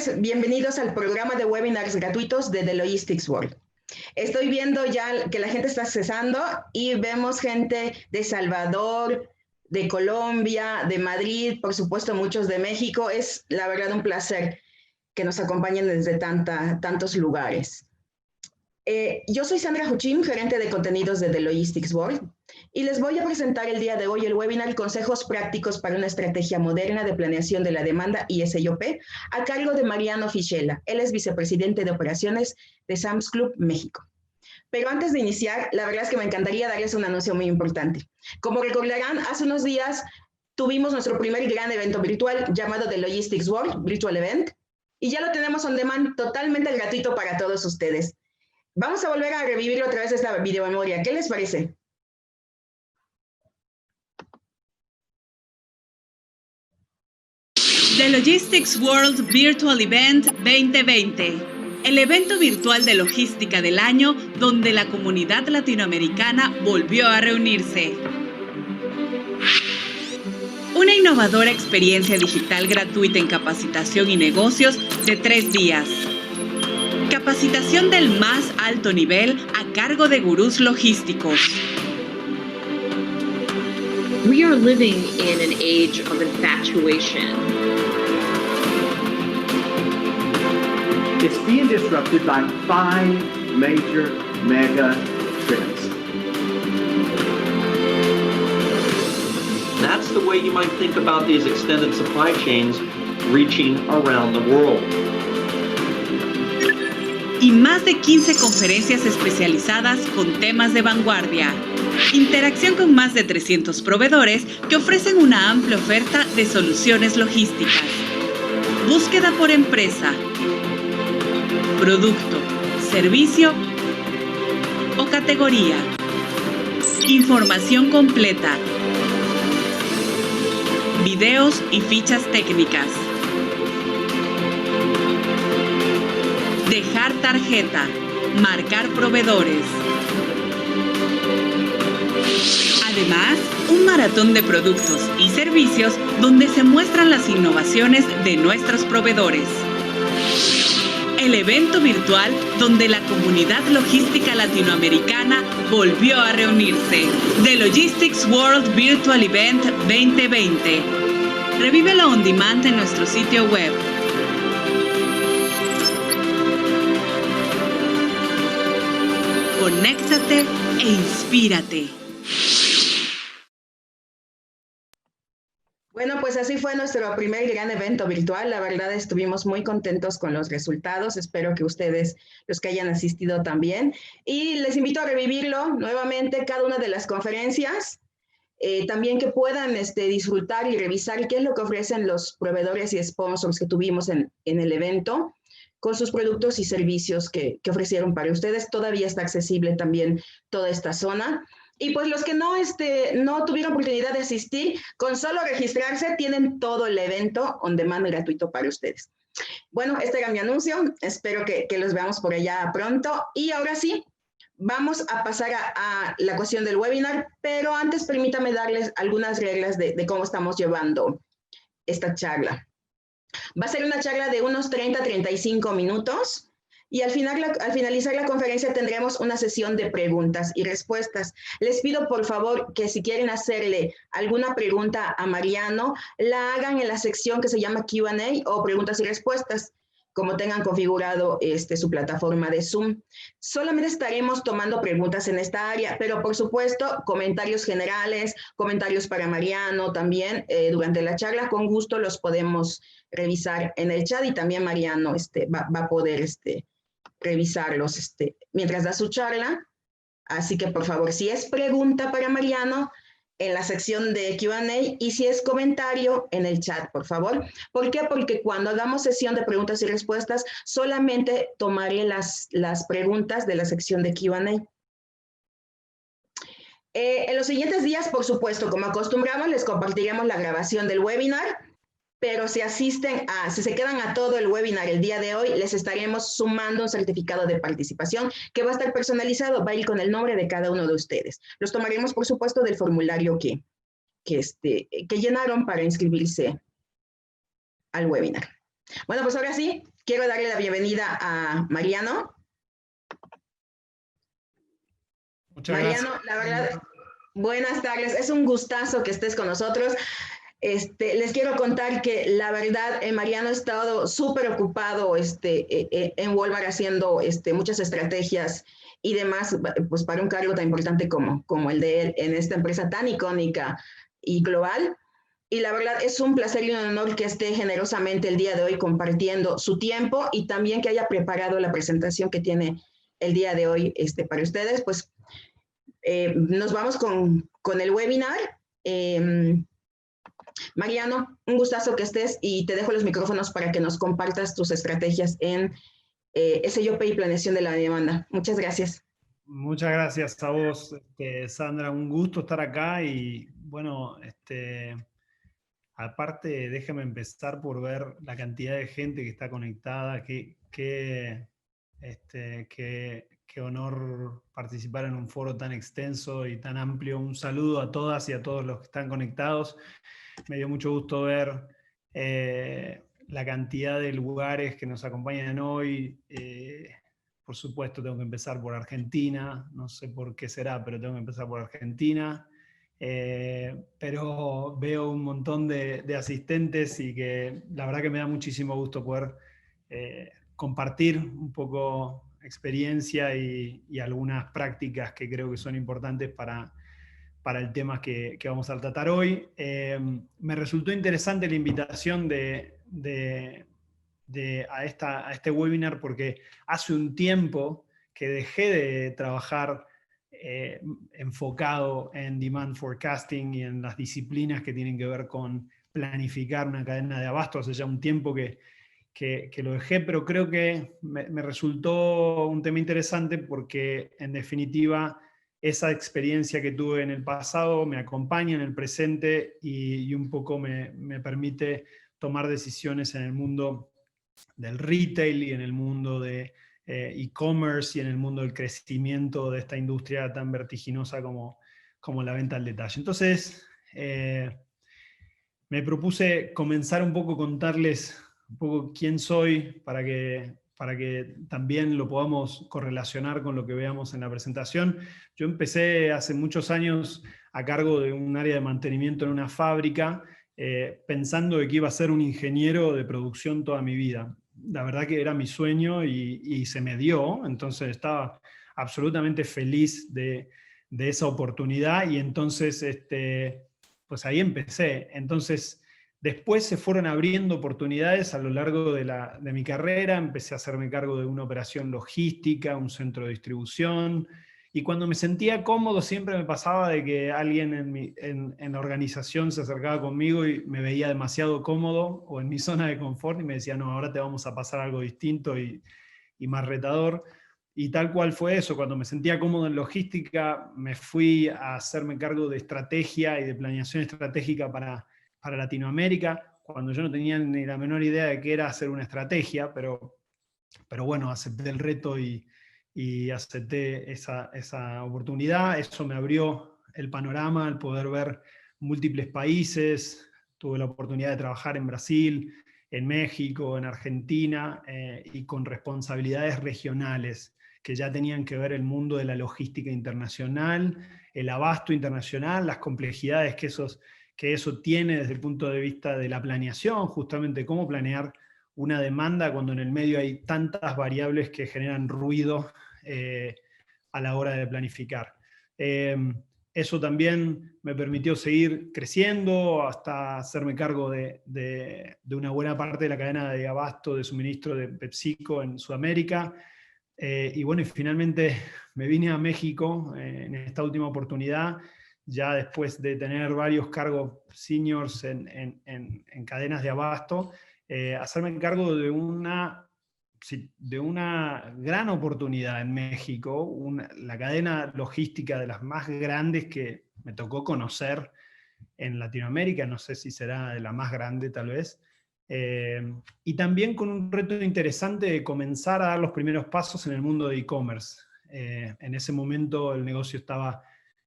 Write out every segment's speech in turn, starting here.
tardes, bienvenidos al programa de webinars gratuitos de The Logistics World. Estoy viendo ya que la gente está accesando y vemos gente de Salvador, de Colombia, de Madrid, por supuesto muchos de México. Es la verdad un placer que nos acompañen desde tantos lugares. Yo soy Sandra Huchim, gerente de contenidos de The Logistics World, y les voy a presentar el día de hoy el webinar Consejos prácticos para una estrategia moderna de planeación de la demanda y SIOP, a cargo de Mariano Fichella. Él es vicepresidente de operaciones de Sam's Club México. Pero antes de iniciar, la verdad es que me encantaría darles un anuncio muy importante. Como recordarán, hace unos días tuvimos nuestro primer gran evento virtual llamado The Logistics World Virtual Event, y ya lo tenemos on demand totalmente gratuito para todos ustedes. Vamos a volver a revivir otra vez esta videomemoria. ¿Qué les parece? The Logistics World Virtual Event 2020, el evento virtual de logística del año donde la comunidad latinoamericana volvió a reunirse. Una innovadora experiencia digital gratuita en capacitación y negocios de 3 días. Capacitación del más alto nivel a cargo de gurús logísticos. We are living in an age of infatuation. It's being disrupted by 5 major mega trends. That's the way you might think about these extended supply chains reaching around the world. Y más de 15 conferencias especializadas con temas de vanguardia. Interacción con más de 300 proveedores que ofrecen una amplia oferta de soluciones logísticas. Búsqueda por empresa, producto, servicio o categoría. Información completa. Videos y fichas técnicas. Dejar tarjeta. Marcar proveedores. Además, un maratón de productos y servicios donde se muestran las innovaciones de nuestros proveedores. El evento virtual donde la comunidad logística latinoamericana volvió a reunirse. The Logistics World Virtual Event 2020. Revívelo on demand en nuestro sitio web. Conéctate e inspírate. Bueno, pues así fue nuestro primer gran evento virtual. La verdad estuvimos muy contentos con los resultados. Espero que ustedes, los que hayan asistido también. Y les invito a revivirlo nuevamente, cada una de las conferencias. También que puedan disfrutar y revisar qué es lo que ofrecen los proveedores y sponsors que tuvimos en el evento, con sus productos y servicios que ofrecieron para ustedes. Todavía está accesible también toda esta zona. Y pues los que no tuvieron oportunidad de asistir, con solo registrarse, tienen todo el evento on demand gratuito para ustedes. Bueno, este era mi anuncio. Espero que los veamos por allá pronto. Y ahora sí, vamos a pasar a la cuestión del webinar, pero antes permítame darles algunas reglas de cómo estamos llevando esta charla. Va a ser una charla de unos 30-35 minutos. Y al finalizar la conferencia tendremos una sesión de preguntas y respuestas. Les pido por favor que si quieren hacerle alguna pregunta a Mariano, la hagan en la sección que se llama Q&A o preguntas y respuestas, como tengan configurado su plataforma de Zoom. Solamente estaremos tomando preguntas en esta área, pero por supuesto comentarios generales, comentarios para Mariano también durante la charla, con gusto los podemos revisar en el chat y también Mariano va a poder revisarlos mientras da su charla. Así que por favor, si es pregunta para Mariano, en la sección de Q&A, y si es comentario, en el chat, por favor. ¿Por qué? Porque cuando hagamos sesión de preguntas y respuestas, solamente tomaré las preguntas de la sección de Q&A. En los siguientes días, por supuesto, como acostumbramos, les compartiremos la grabación del webinar. Pero si se quedan a todo el webinar el día de hoy, les estaremos sumando un certificado de participación que va a estar personalizado, va a ir con el nombre de cada uno de ustedes. Los tomaremos, por supuesto, del formulario que llenaron para inscribirse al webinar. Bueno, pues ahora sí, quiero darle la bienvenida a Mariano. Muchas Mariano, gracias. la verdad, buenas tardes, es un gustazo que estés con nosotros. Les quiero contar que la verdad, Mariano ha estado súper ocupado en Walmart haciendo muchas estrategias y demás, pues para un cargo tan importante como el de él en esta empresa tan icónica y global. Y la verdad es un placer y un honor que esté generosamente el día de hoy compartiendo su tiempo y también que haya preparado la presentación que tiene el día de hoy para ustedes. Pues nos vamos con el webinar. Mariano, un gustazo que estés y te dejo los micrófonos para que nos compartas tus estrategias en SEOP y planeación de la demanda. Muchas gracias. Muchas gracias a vos, Sandra. Un gusto estar acá y bueno, aparte déjame empezar por ver la cantidad de gente que está conectada. Qué honor participar en un foro tan extenso y tan amplio. Un saludo a todas y a todos los que están conectados. Me dio mucho gusto ver la cantidad de lugares que nos acompañan hoy. Por supuesto, tengo que empezar por Argentina. No sé por qué será, pero tengo que empezar por Argentina. Pero veo un montón de asistentes y que la verdad que me da muchísimo gusto poder compartir un poco experiencia y algunas prácticas que creo que son importantes para el tema que vamos a tratar hoy. Me resultó interesante la invitación a este webinar porque hace un tiempo que dejé de trabajar enfocado en demand forecasting y en las disciplinas que tienen que ver con planificar una cadena de abasto. Hace ya un tiempo que lo dejé, pero creo que me resultó un tema interesante porque en definitiva esa experiencia que tuve en el pasado me acompaña en el presente y un poco me permite tomar decisiones en el mundo del retail y en el mundo de e-commerce y en el mundo del crecimiento de esta industria tan vertiginosa como la venta al detalle. Entonces, me propuse comenzar un poco a contarles un poco quién soy para que también lo podamos correlacionar con lo que veamos en la presentación. Yo empecé hace muchos años a cargo de un área de mantenimiento en una fábrica, pensando de que iba a ser un ingeniero de producción toda mi vida. La verdad que era mi sueño y se me dio, entonces estaba absolutamente feliz de esa oportunidad y entonces pues ahí empecé. Entonces después se fueron abriendo oportunidades a lo largo de mi carrera. Empecé a hacerme cargo de una operación logística, un centro de distribución, y cuando me sentía cómodo siempre me pasaba de que alguien en la organización se acercaba conmigo y me veía demasiado cómodo o en mi zona de confort y me decía, no, ahora te vamos a pasar algo distinto y más retador. Y tal cual fue eso. Cuando me sentía cómodo en logística, me fui a hacerme cargo de estrategia y de planeación estratégica para Latinoamérica, cuando yo no tenía ni la menor idea de qué era hacer una estrategia, pero bueno, acepté el reto y acepté esa oportunidad. Eso me abrió el panorama, el poder ver múltiples países. Tuve la oportunidad de trabajar en Brasil, en México, en Argentina, y con responsabilidades regionales que ya tenían que ver el mundo de la logística internacional, el abasto internacional, las complejidades que eso tiene desde el punto de vista de la planeación, justamente cómo planear una demanda cuando en el medio hay tantas variables que generan ruido a la hora de planificar. Eso también me permitió seguir creciendo hasta hacerme cargo de una buena parte de la cadena de abasto de suministro de PepsiCo en Sudamérica. Y bueno, y finalmente me vine a México en esta última oportunidad, ya después de tener varios cargos seniors en cadenas de abasto, hacerme cargo de una gran oportunidad en México, la cadena logística de las más grandes que me tocó conocer en Latinoamérica, no sé si será de la más grande tal vez, y también con un reto interesante de comenzar a dar los primeros pasos en el mundo de e-commerce. En ese momento el negocio estaba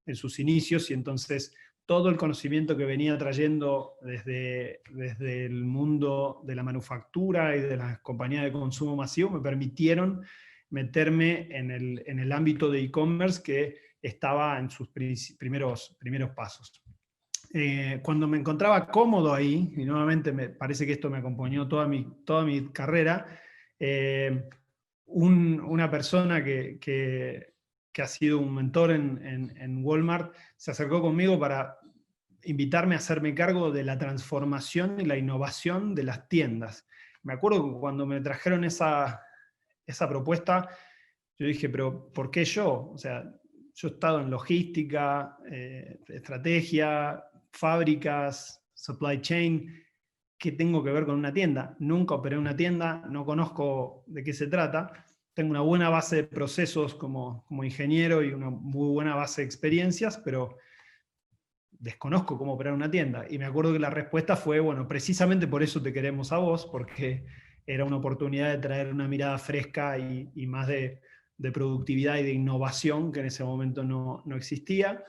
en sus inicios y entonces todo el conocimiento que venía trayendo desde el mundo de la manufactura y de las compañías de consumo masivo me permitieron meterme en el ámbito de e-commerce que estaba en sus primeros pasos. Cuando me encontraba cómodo ahí, y nuevamente me parece que esto me acompañó toda mi carrera, una persona que ha sido un mentor en Walmart se acercó conmigo para invitarme a hacerme cargo de la transformación y la innovación de las tiendas. Me acuerdo que cuando me trajeron esa propuesta, yo dije, pero ¿por qué yo? O sea, yo he estado en logística, estrategia, fábricas, supply chain. ¿Qué tengo que ver con una tienda? Nunca operé una tienda, no conozco de qué se trata. Tengo una buena base de procesos como ingeniero y una muy buena base de experiencias, pero desconozco cómo operar una tienda. Y me acuerdo que la respuesta fue, bueno, precisamente por eso te queremos a vos, porque era una oportunidad de traer una mirada fresca y más de productividad y de innovación que en ese momento no existía.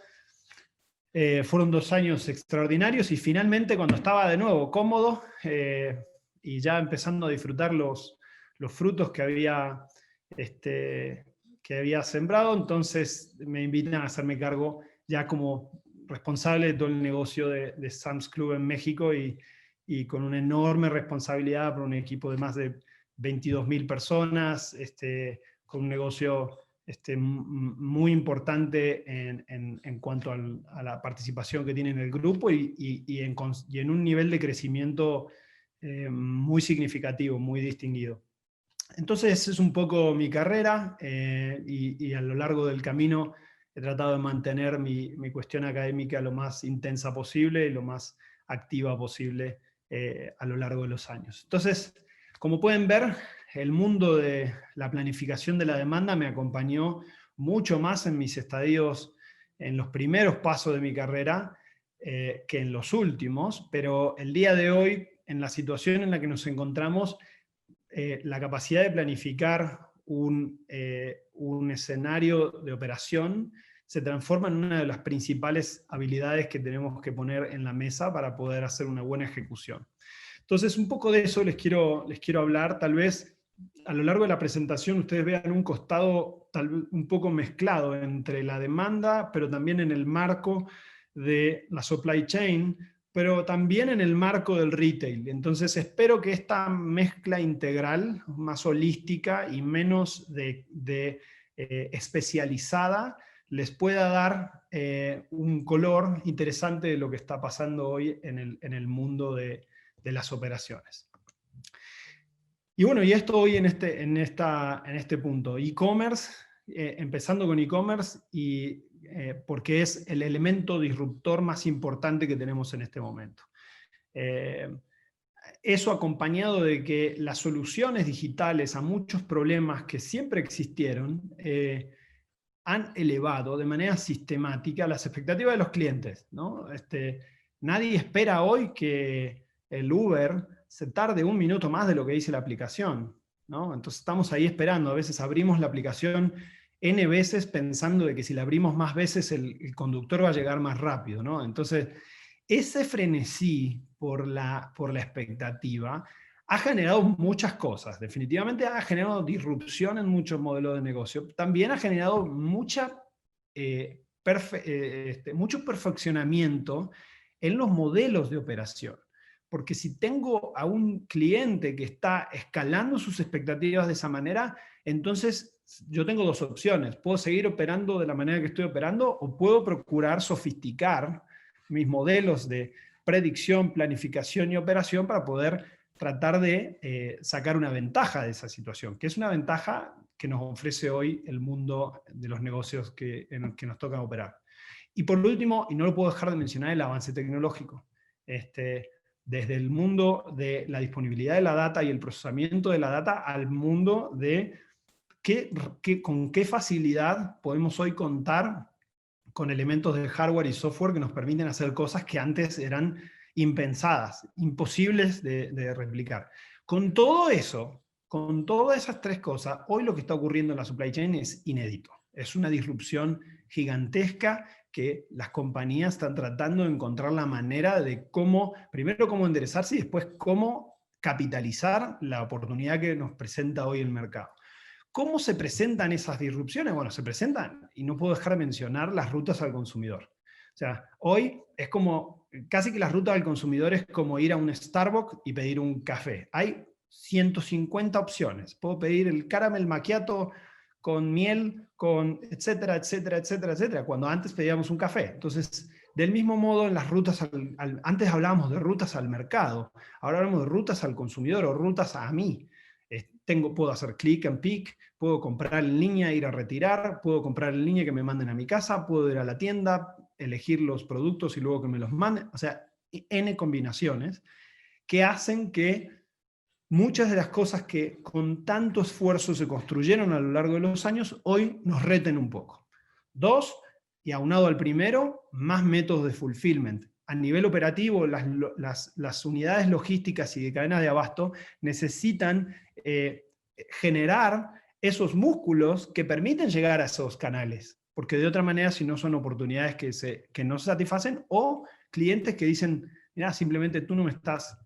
Fueron 2 años extraordinarios y finalmente cuando estaba de nuevo cómodo y ya empezando a disfrutar los frutos que había sembrado, entonces me invitan a hacerme cargo ya como responsable de todo el negocio de Sam's Club en México y con una enorme responsabilidad por un equipo de más de 22.000 personas, con un negocio muy importante en cuanto a la participación que tiene en el grupo y en un nivel de crecimiento muy significativo, muy distinguido. Entonces es un poco mi carrera y a lo largo del camino he tratado de mantener mi cuestión académica lo más intensa posible y lo más activa posible a lo largo de los años. Entonces, como pueden ver, el mundo de la planificación de la demanda me acompañó mucho más en mis estadios, en los primeros pasos de mi carrera, que en los últimos, pero el día de hoy, en la situación en la que nos encontramos, la capacidad de planificar un escenario de operación se transforma en una de las principales habilidades que tenemos que poner en la mesa para poder hacer una buena ejecución. Entonces, un poco de eso les quiero hablar. Tal vez a lo largo de la presentación ustedes vean un costado tal vez un poco mezclado entre la demanda, pero también en el marco de la supply chain, pero también en el marco del retail. Entonces espero que esta mezcla integral, más holística y menos especializada, les pueda dar un color interesante de lo que está pasando hoy en el mundo de las operaciones. Y bueno, y esto hoy en este punto, e-commerce, empezando con e-commerce, porque es el elemento disruptor más importante que tenemos en este momento. Eso acompañado de que las soluciones digitales a muchos problemas que siempre existieron han elevado de manera sistemática las expectativas de los clientes, ¿no? Nadie espera hoy que el Uber se tarde 1 minuto más de lo que dice la aplicación, ¿no? Entonces estamos ahí esperando, a veces abrimos la aplicación N veces pensando de que si la abrimos más veces el conductor va a llegar más rápido, ¿no? Entonces, ese frenesí por la expectativa ha generado muchas cosas. Definitivamente ha generado disrupción en muchos modelos de negocio. También ha generado mucho perfeccionamiento en los modelos de operación. Porque si tengo a un cliente que está escalando sus expectativas de esa manera, entonces yo tengo 2 opciones. Puedo seguir operando de la manera que estoy operando o puedo procurar sofisticar mis modelos de predicción, planificación y operación para poder tratar de sacar una ventaja de esa situación, que es una ventaja que nos ofrece hoy el mundo de los negocios en el que nos toca operar. Y por último, y no lo puedo dejar de mencionar, el avance tecnológico. Desde el mundo de la disponibilidad de la data y el procesamiento de la data al mundo de con qué facilidad podemos hoy contar con elementos de hardware y software que nos permiten hacer cosas que antes eran impensadas, imposibles de replicar. Con todo eso, con todas esas 3 cosas, hoy lo que está ocurriendo en la supply chain es inédito. Es una disrupción gigantesca que las compañías están tratando de encontrar la manera de cómo, primero cómo enderezarse y después cómo capitalizar la oportunidad que nos presenta hoy el mercado. ¿Cómo se presentan esas disrupciones? Bueno, se presentan, y no puedo dejar de mencionar, las rutas al consumidor. O sea, hoy es como, casi que la ruta del consumidor es como ir a un Starbucks y pedir un café. Hay 150 opciones. Puedo pedir el caramel macchiato con miel, con etcétera, etcétera, etcétera, etcétera, cuando antes pedíamos un café. Entonces, del mismo modo, en las rutas, antes hablábamos de rutas al mercado, ahora hablamos de rutas al consumidor o rutas a mí. Puedo hacer click and pick, puedo comprar en línea, ir a retirar, puedo comprar en línea que me manden a mi casa, puedo ir a la tienda, elegir los productos y luego que me los manden. O sea, N combinaciones que hacen que muchas de las cosas que con tanto esfuerzo se construyeron a lo largo de los años, hoy nos reten un poco. 2, y aunado al primero, más métodos de fulfillment. A nivel operativo, las unidades logísticas y de cadenas de abasto necesitan generar esos músculos que permiten llegar a esos canales, porque de otra manera, si no, son oportunidades que no se satisfacen, o clientes que dicen, mira, simplemente tú no me estás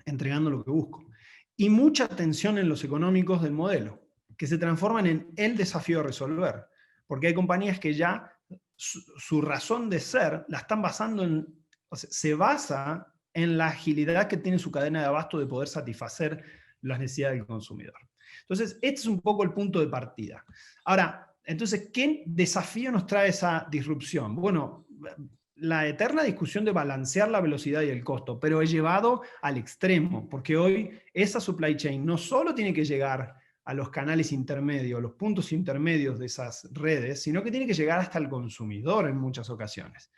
entregando lo que busco. Y mucha atención en los económicos del modelo, que se transforman en el desafío a resolver, porque hay compañías que ya su razón de ser la están basando en, o sea, se basa en la agilidad que tiene su cadena de abasto de poder satisfacer las necesidades del consumidor. Entonces, este es un poco el punto de partida. Ahora, entonces, ¿qué desafío nos trae esa disrupción? Bueno, la eterna discusión de balancear la velocidad y el costo, pero he llevado al extremo, porque hoy esa supply chain no solo tiene que llegar a los canales intermedios, los puntos intermedios de esas redes, sino que tiene que llegar hasta el consumidor en muchas ocasiones.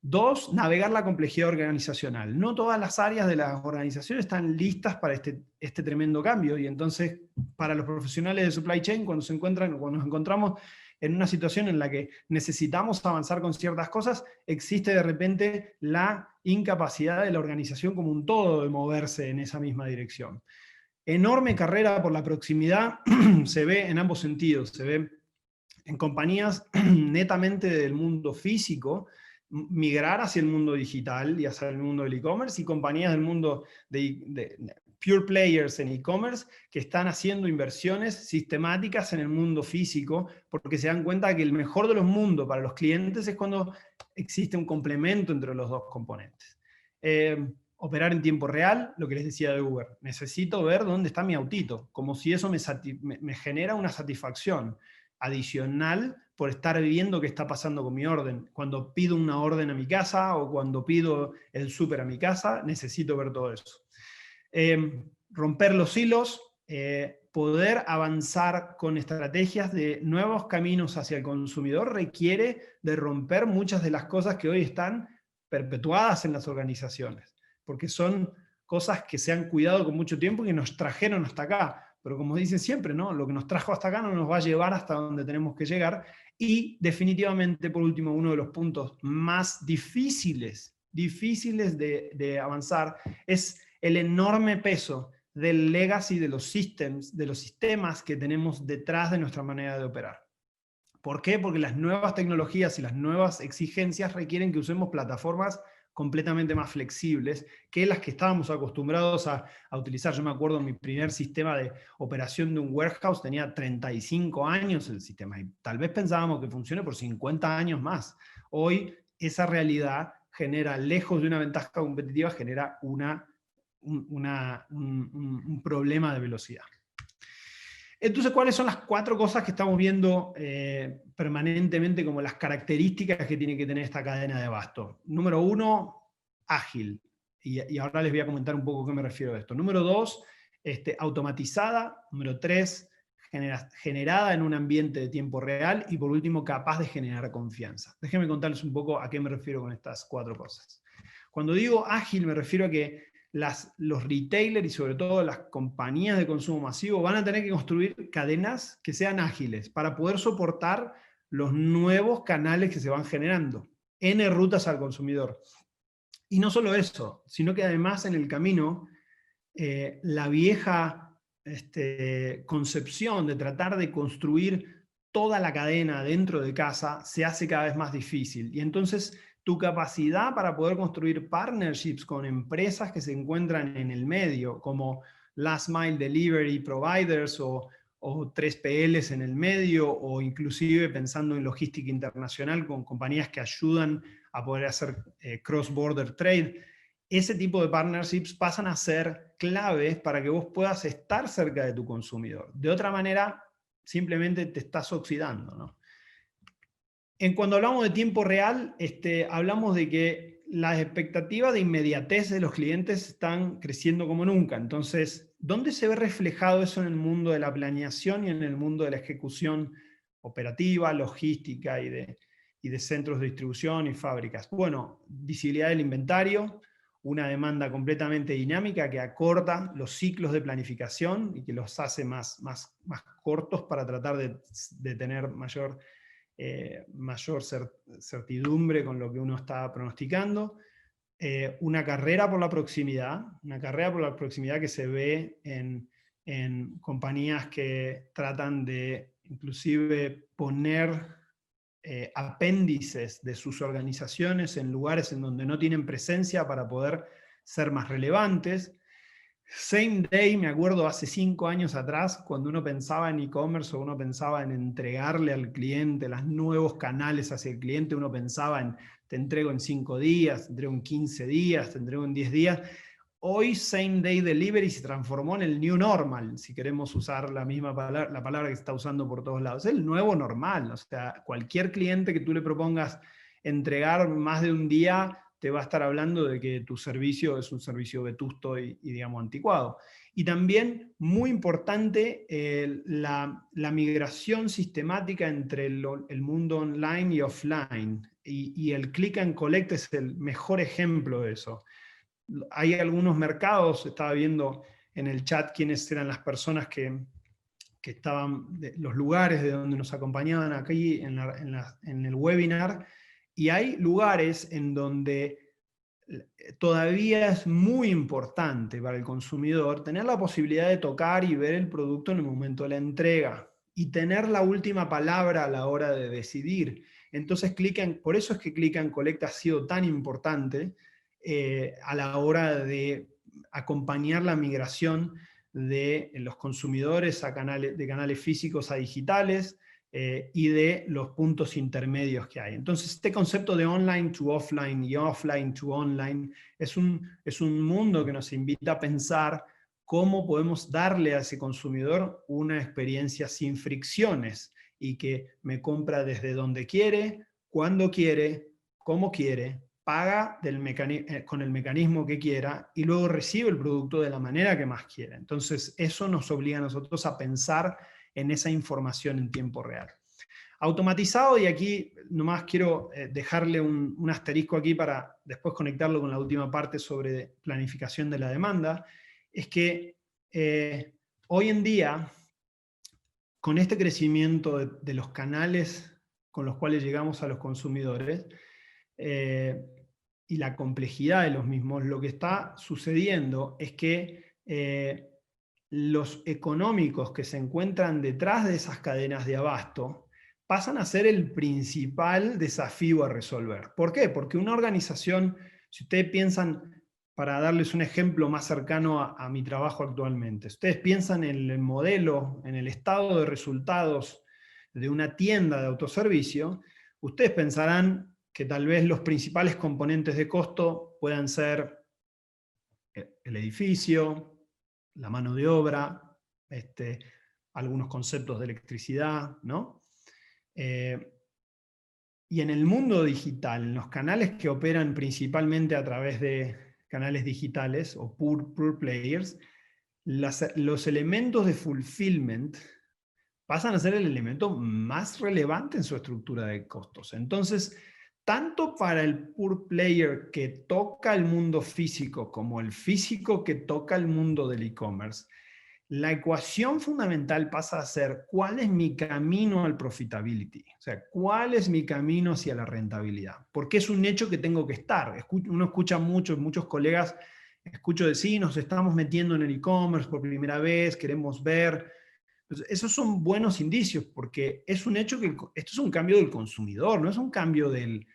2, navegar la complejidad organizacional. No todas las áreas de la organización están listas para este tremendo cambio, y entonces para los profesionales de supply chain, cuando nos encontramos en una situación en la que necesitamos avanzar con ciertas cosas, existe de repente la incapacidad de la organización como un todo de moverse en esa misma dirección. Enorme carrera por la proximidad se ve en ambos sentidos. Se ve en compañías netamente del mundo físico migrar hacia el mundo digital y hacia el mundo del e-commerce, y compañías del mundo de pure players en e-commerce que están haciendo inversiones sistemáticas en el mundo físico, porque se dan cuenta que el mejor de los mundos para los clientes es cuando existe un complemento entre los dos componentes. Operar en tiempo real, lo que les decía de Uber. Necesito ver dónde está mi autito, como si eso me genera una satisfacción adicional por estar viendo qué está pasando con mi orden. Cuando pido una orden a mi casa o cuando pido el súper a mi casa, necesito ver todo eso. Romper los hilos, poder avanzar con estrategias de nuevos caminos hacia el consumidor requiere de romper muchas de las cosas que hoy están perpetuadas en las organizaciones, porque son cosas que se han cuidado con mucho tiempo y que nos trajeron hasta acá. Pero como dicen siempre, ¿no? Lo que nos trajo hasta acá no nos va a llevar hasta donde tenemos que llegar. Y definitivamente, por último, uno de los puntos más difíciles de avanzar es el enorme peso del legacy de los sistemas que tenemos detrás de nuestra manera de operar. ¿Por qué? Porque las nuevas tecnologías y las nuevas exigencias requieren que usemos plataformas completamente más flexibles que las que estábamos acostumbrados a utilizar. Yo me acuerdo, mi primer sistema de operación de un warehouse tenía 35 años el sistema, y tal vez pensábamos que funcione por 50 años más. Hoy esa realidad genera, lejos de una ventaja competitiva, genera un problema de velocidad. Entonces, ¿cuáles son las 4 cosas que estamos viendo permanentemente como las características que tiene que tener esta cadena de abasto? Número 1, ágil. Y ahora les voy a comentar un poco a qué me refiero a esto. Número 2, automatizada. Número 3, generada en un ambiente de tiempo real. Y por último, capaz de generar confianza. Déjenme contarles un poco a qué me refiero con estas 4 cosas. Cuando digo ágil, me refiero a que los retailers y sobre todo las compañías de consumo masivo van a tener que construir cadenas que sean ágiles para poder soportar los nuevos canales que se van generando, N rutas al consumidor. Y no solo eso, sino que además en el camino la vieja concepción de tratar de construir toda la cadena dentro de casa se hace cada vez más difícil. Y entonces tu capacidad para poder construir partnerships con empresas que se encuentran en el medio, como Last Mile Delivery Providers o 3PLs en el medio, o inclusive pensando en logística internacional con compañías que ayudan a poder hacer cross-border trade. Ese tipo de partnerships pasan a ser claves para que vos puedas estar cerca de tu consumidor. De otra manera, simplemente te estás oxidando, ¿no? Cuando hablamos de tiempo real, hablamos de que las expectativas de inmediatez de los clientes están creciendo como nunca. Entonces, ¿dónde se ve reflejado eso en el mundo de la planeación y en el mundo de la ejecución operativa, logística y de centros de distribución y fábricas? Bueno, visibilidad del inventario, una demanda completamente dinámica que acorta los ciclos de planificación y que los hace más cortos para tratar de tener mayor certidumbre con lo que uno está pronosticando. Una carrera por la proximidad que se ve en compañías que tratan de inclusive poner apéndices de sus organizaciones en lugares en donde no tienen presencia para poder ser más relevantes. Same day, me acuerdo hace 5 años atrás, cuando uno pensaba en e-commerce o uno pensaba en entregarle al cliente los nuevos canales hacia el cliente, uno pensaba en te entrego en 5 días, te entrego en 15 días, te entrego en 10 días. Hoy Same Day Delivery se transformó en el new normal, si queremos usar la misma palabra, la palabra que se está usando por todos lados. Es el nuevo normal, o sea, cualquier cliente que tú le propongas entregar más de un día te va a estar hablando de que tu servicio es un servicio vetusto y digamos, anticuado. Y también, muy importante, la migración sistemática entre el mundo online y offline. Y el click and collect es el mejor ejemplo de eso. Hay algunos mercados, estaba viendo en el chat quiénes eran las personas que estaban, los lugares de donde nos acompañaban aquí en el webinar, y hay lugares en donde todavía es muy importante para el consumidor tener la posibilidad de tocar y ver el producto en el momento de la entrega y tener la última palabra a la hora de decidir. Entonces, por eso es que Click and Collect ha sido tan importante a la hora de acompañar la migración de los consumidores de canales físicos a digitales, y de los puntos intermedios que hay. Entonces, este concepto de online to offline y offline to online es un mundo que nos invita a pensar cómo podemos darle a ese consumidor una experiencia sin fricciones y que me compra desde donde quiere, cuando quiere, cómo quiere, paga con el mecanismo que quiera y luego recibe el producto de la manera que más quiera. Entonces, eso nos obliga a nosotros a pensar en esa información en tiempo real. Automatizado, y aquí nomás quiero dejarle un asterisco aquí para después conectarlo con la última parte sobre planificación de la demanda, es que hoy en día, con este crecimiento de los canales con los cuales llegamos a los consumidores, y la complejidad de los mismos, lo que está sucediendo es que los económicos que se encuentran detrás de esas cadenas de abasto pasan a ser el principal desafío a resolver. ¿Por qué? Porque una organización, si ustedes piensan, para darles un ejemplo más cercano a mi trabajo actualmente, ustedes piensan en el modelo, en el estado de resultados de una tienda de autoservicio, ustedes pensarán que tal vez los principales componentes de costo puedan ser el edificio, la mano de obra, algunos conceptos de electricidad, ¿no? Y en el mundo digital, en los canales que operan principalmente a través de canales digitales o pure players, los elementos de fulfillment pasan a ser el elemento más relevante en su estructura de costos. Entonces, tanto para el pure player que toca el mundo físico como el físico que toca el mundo del e-commerce, la ecuación fundamental pasa a ser ¿cuál es mi camino al profitability? O sea, ¿cuál es mi camino hacia la rentabilidad? Porque es un hecho que tengo que estar. Uno escucha muchos colegas, escucho decir, nos estamos metiendo en el e-commerce por primera vez, queremos ver, Pues esos son buenos indicios, porque es un hecho que esto es un cambio del consumidor, no es un cambio del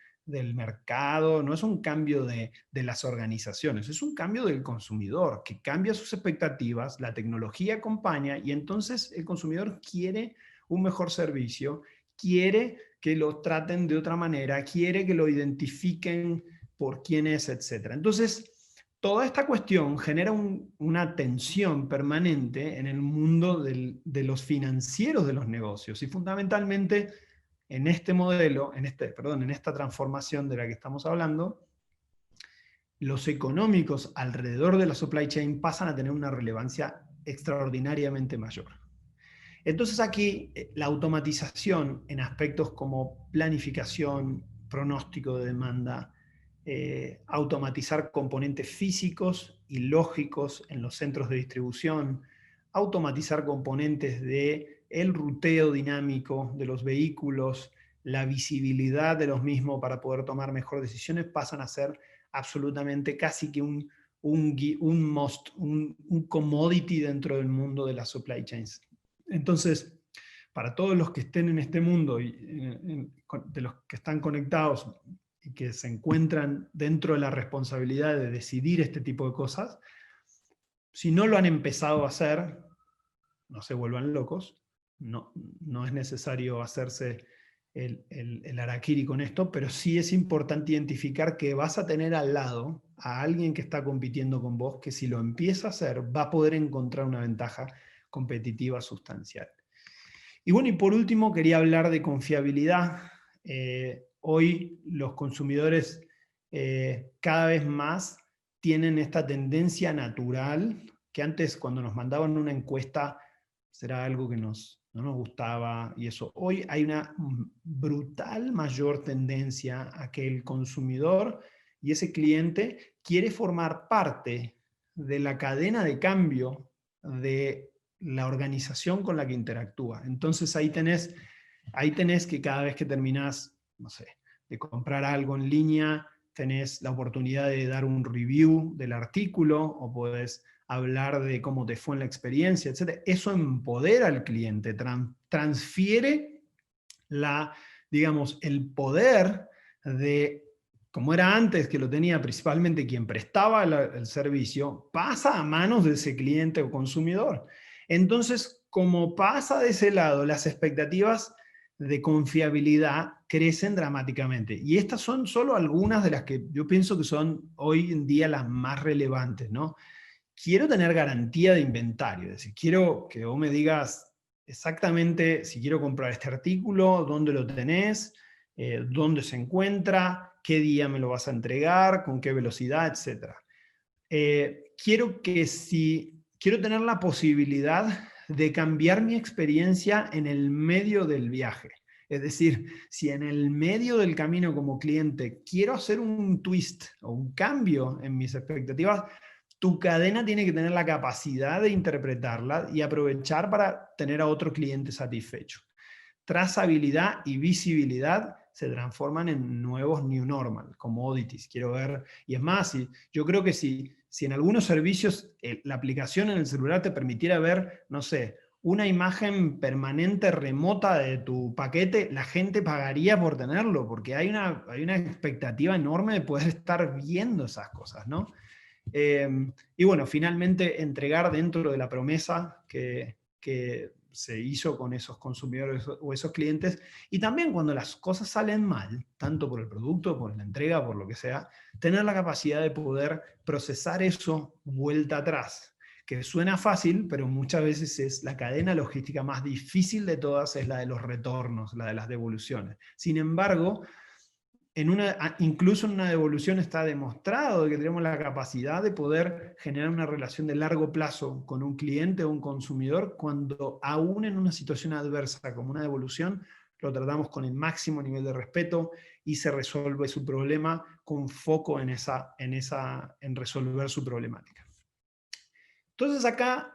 mercado, no es un cambio de las organizaciones, es un cambio del consumidor, que cambia sus expectativas, la tecnología acompaña, y entonces el consumidor quiere un mejor servicio, quiere que lo traten de otra manera, quiere que lo identifiquen por quién es, etc. Entonces, toda esta cuestión genera una tensión permanente en el mundo de los financieros de los negocios, y fundamentalmente en este modelo, en esta transformación de la que estamos hablando, los económicos alrededor de la supply chain pasan a tener una relevancia extraordinariamente mayor. Entonces aquí la automatización en aspectos como planificación, pronóstico de demanda, automatizar componentes físicos y lógicos en los centros de distribución, automatizar componentes del ruteo dinámico de los vehículos, la visibilidad de los mismos para poder tomar mejores decisiones, pasan a ser absolutamente casi que un commodity dentro del mundo de las supply chains. Entonces, para todos los que estén en este mundo, de los que están conectados y que se encuentran dentro de la responsabilidad de decidir este tipo de cosas, si no lo han empezado a hacer, no se vuelvan locos, no es necesario hacerse el harakiri con esto, pero sí es importante identificar que vas a tener al lado a alguien que está compitiendo con vos, que si lo empieza a hacer va a poder encontrar una ventaja competitiva sustancial. Y bueno, y por último quería hablar de confiabilidad. Hoy los consumidores cada vez más tienen esta tendencia natural, que antes cuando nos mandaban una encuesta será algo que no nos gustaba y eso. Hoy hay una brutal mayor tendencia a que el consumidor y ese cliente quiere formar parte de la cadena de cambio de la organización con la que interactúa. Entonces ahí tenés que cada vez que terminás, no sé, de comprar algo en línea, tenés la oportunidad de dar un review del artículo, o podés hablar de cómo te fue en la experiencia, etc. Eso empodera al cliente, transfiere el poder de, como era antes, que lo tenía principalmente quien prestaba el servicio, pasa a manos de ese cliente o consumidor. Entonces, como pasa de ese lado, las expectativas de confiabilidad crecen dramáticamente. Y estas son solo algunas de las que yo pienso que son hoy en día las más relevantes, ¿no? Quiero tener garantía de inventario, es decir, quiero que vos me digas exactamente si quiero comprar este artículo, dónde lo tenés, dónde se encuentra, qué día me lo vas a entregar, con qué velocidad, etc. Quiero tener la posibilidad de cambiar mi experiencia en el medio del viaje. Es decir, si en el medio del camino como cliente quiero hacer un twist o un cambio en mis expectativas, tu cadena tiene que tener la capacidad de interpretarla y aprovechar para tener a otro cliente satisfecho. Trazabilidad y visibilidad se transforman en nuevos new normal, commodities. Quiero ver, y es más, yo creo que si en algunos servicios la aplicación en el celular te permitiera ver, no sé, una imagen permanente remota de tu paquete, la gente pagaría por tenerlo, porque hay una expectativa enorme de poder estar viendo esas cosas, ¿no? Y bueno, finalmente entregar dentro de la promesa que se hizo con esos consumidores o esos clientes, y también cuando las cosas salen mal, tanto por el producto, por la entrega, por lo que sea, tener la capacidad de poder procesar eso vuelta atrás, que suena fácil, pero muchas veces es la cadena logística más difícil de todas, es la de los retornos, la de las devoluciones. Sin embargo, incluso en una devolución está demostrado que tenemos la capacidad de poder generar una relación de largo plazo con un cliente o un consumidor, cuando aún en una situación adversa como una devolución, lo tratamos con el máximo nivel de respeto y se resuelve su problema con foco en resolver su problemática. Entonces acá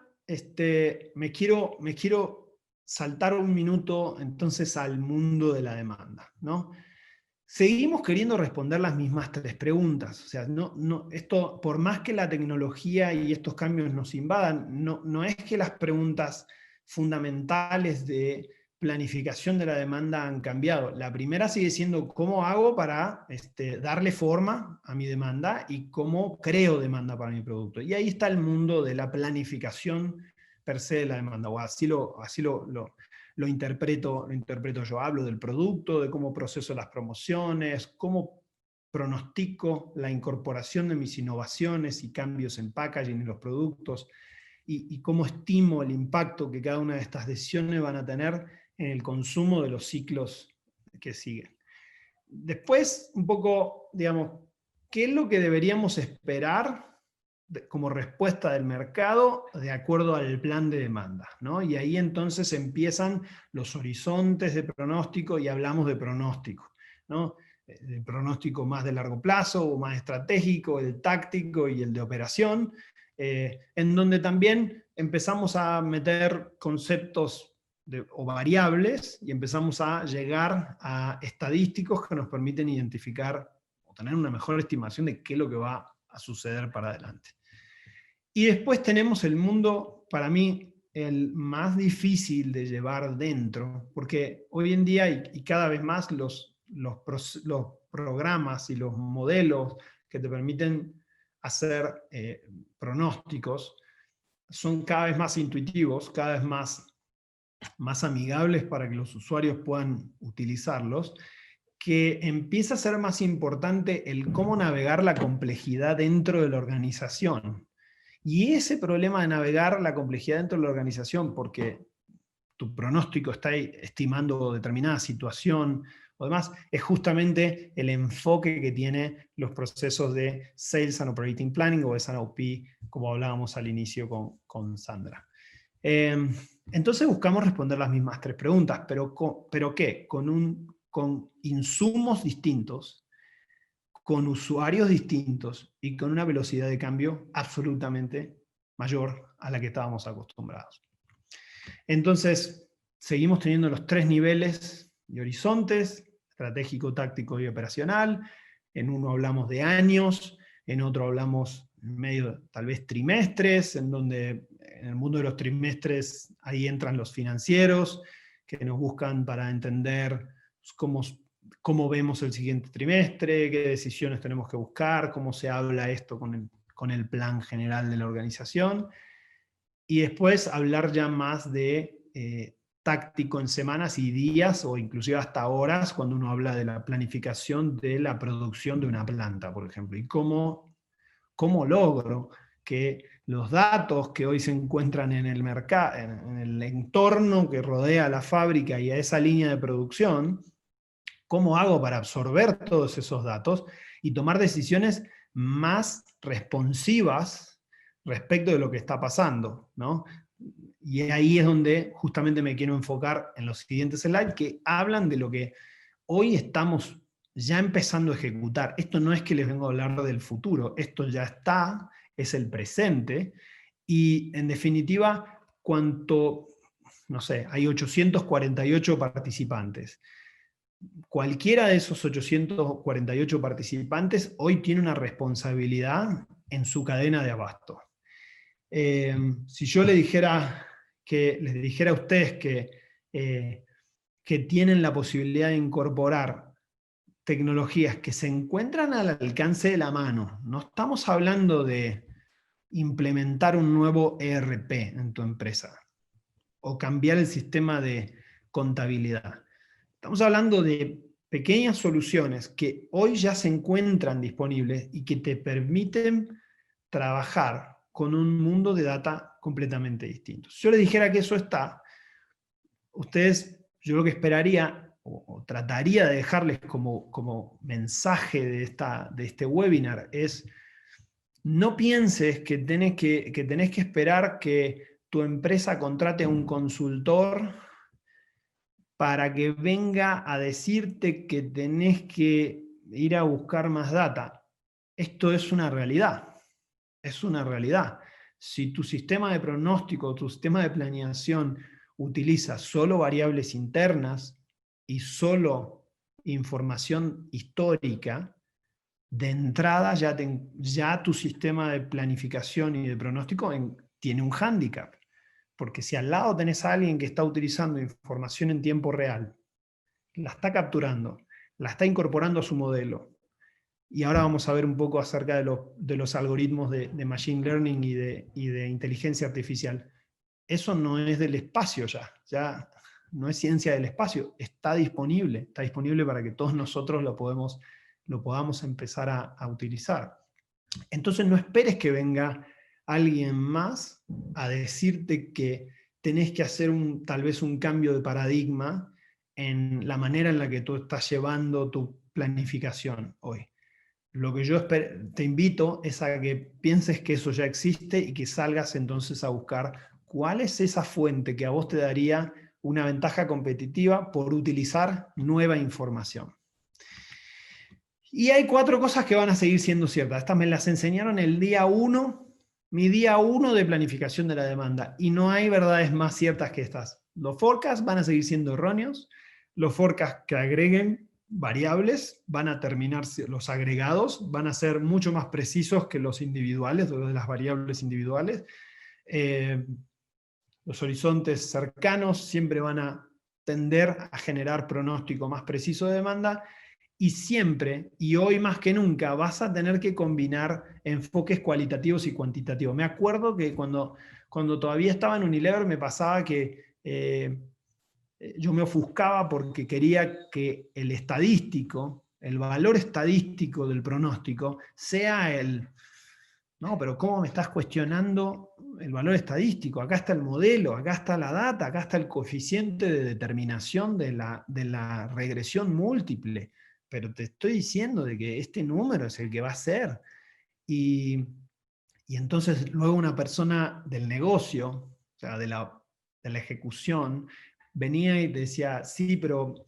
me quiero saltar un minuto entonces al mundo de la demanda, ¿no? Seguimos queriendo responder las mismas tres preguntas. O sea, esto, por más que la tecnología y estos cambios nos invadan, no es que las preguntas fundamentales de planificación de la demanda han cambiado. La primera sigue siendo cómo hago para darle forma a mi demanda y cómo creo demanda para mi producto. Y ahí está el mundo de la planificación per se de la demanda, o así lo interpreto yo. Hablo del producto, de cómo proceso las promociones, cómo pronostico la incorporación de mis innovaciones y cambios en packaging en los productos, y cómo estimo el impacto que cada una de estas decisiones van a tener en el consumo de los ciclos que siguen. Después, un poco, digamos, ¿qué es lo que deberíamos esperar como respuesta del mercado de acuerdo al plan de demanda, ¿no? Y ahí entonces empiezan los horizontes de pronóstico y hablamos de pronóstico, ¿no? El pronóstico más de largo plazo o más estratégico, el táctico y el de operación, en donde también empezamos a meter conceptos o variables y empezamos a llegar a estadísticos que nos permiten identificar o tener una mejor estimación de qué es lo que va a suceder para adelante. Y después tenemos el mundo, para mí, el más difícil de llevar dentro, porque hoy en día y cada vez más los programas y los modelos que te permiten hacer pronósticos son cada vez más intuitivos, cada vez más amigables para que los usuarios puedan utilizarlos, que empieza a ser más importante el cómo navegar la complejidad dentro de la organización. Y ese problema de navegar la complejidad dentro de la organización, porque tu pronóstico está estimando determinada situación o demás, es justamente el enfoque que tiene los procesos de Sales and Operating Planning o S&OP, como hablábamos al inicio con Sandra. Entonces buscamos responder las mismas tres preguntas, pero ¿qué? Con insumos distintos, con usuarios distintos y con una velocidad de cambio absolutamente mayor a la que estábamos acostumbrados. Entonces, seguimos teniendo los tres niveles y horizontes: estratégico, táctico y operacional. En uno hablamos de años, en otro hablamos medio, tal vez trimestres, en donde en el mundo de los trimestres ahí entran los financieros, que nos buscan para entender cómo vemos el siguiente trimestre, qué decisiones tenemos que buscar, cómo se habla esto con el plan general de la organización. Y después hablar ya más de táctico en semanas y días, o inclusive hasta horas, cuando uno habla de la planificación de la producción de una planta, por ejemplo, y cómo logro que los datos que hoy se encuentran en el mercado, en el entorno que rodea a la fábrica y a esa línea de producción, cómo hago para absorber todos esos datos y tomar decisiones más responsivas respecto de lo que está pasando, ¿no? Y ahí es donde justamente me quiero enfocar en los siguientes slides, que hablan de lo que hoy estamos ya empezando a ejecutar. Esto no es que les vengo a hablar del futuro, esto ya está, es el presente, y en definitiva, no sé, hay 848 participantes. Cualquiera de esos 848 participantes hoy tiene una responsabilidad en su cadena de abasto. Si yo les dijera a ustedes que tienen la posibilidad de incorporar tecnologías que se encuentran al alcance de la mano, no estamos hablando de implementar un nuevo ERP en tu empresa o cambiar el sistema de contabilidad. Estamos hablando de pequeñas soluciones que hoy ya se encuentran disponibles y que te permiten trabajar con un mundo de data completamente distinto. Si yo les dijera que eso está, ustedes, yo lo que esperaría o trataría de dejarles como mensaje de este webinar es: no pienses que tenés que esperar que tu empresa contrate a un consultor para que venga a decirte que tenés que ir a buscar más data. Esto es una realidad. Es una realidad. Si tu sistema de pronóstico, tu sistema de planeación utiliza solo variables internas y solo información histórica, de entrada ya tu sistema de planificación y de pronóstico tiene un hándicap. Porque si al lado tenés a alguien que está utilizando información en tiempo real, la está capturando, la está incorporando a su modelo, y ahora vamos a ver un poco acerca de los algoritmos de Machine Learning y de inteligencia artificial. Eso no es del espacio ya no es ciencia del espacio, está disponible para que todos nosotros lo podamos empezar a utilizar. Entonces no esperes que venga alguien más a decirte que tenés que hacer tal vez un cambio de paradigma en la manera en la que tú estás llevando tu planificación hoy. Lo que yo te invito es a que pienses que eso ya existe y que salgas entonces a buscar cuál es esa fuente que a vos te daría una ventaja competitiva por utilizar nueva información. Y hay 4 cosas que van a seguir siendo ciertas. Estas me las enseñaron el día 1, mi día 1 de planificación de la demanda. Y no hay verdades más ciertas que estas. Los forecasts van a seguir siendo erróneos. Los forecasts que agreguen variables van a terminar, los agregados van a ser mucho más precisos que los individuales, o de las variables individuales. Los horizontes cercanos siempre van a tender a generar pronóstico más preciso de demanda, y siempre, y hoy más que nunca, vas a tener que combinar enfoques cualitativos y cuantitativos. Me acuerdo que cuando todavía estaba en Unilever me pasaba que yo me ofuscaba porque quería que el estadístico, el valor estadístico del pronóstico, sea el... No, pero ¿cómo me estás cuestionando el valor estadístico? Acá está el modelo, acá está la data, acá está el coeficiente de determinación de la regresión múltiple. Pero te estoy diciendo de que este número es el que va a ser. Y entonces luego una persona del negocio, o sea, de la ejecución, venía y te decía, sí, pero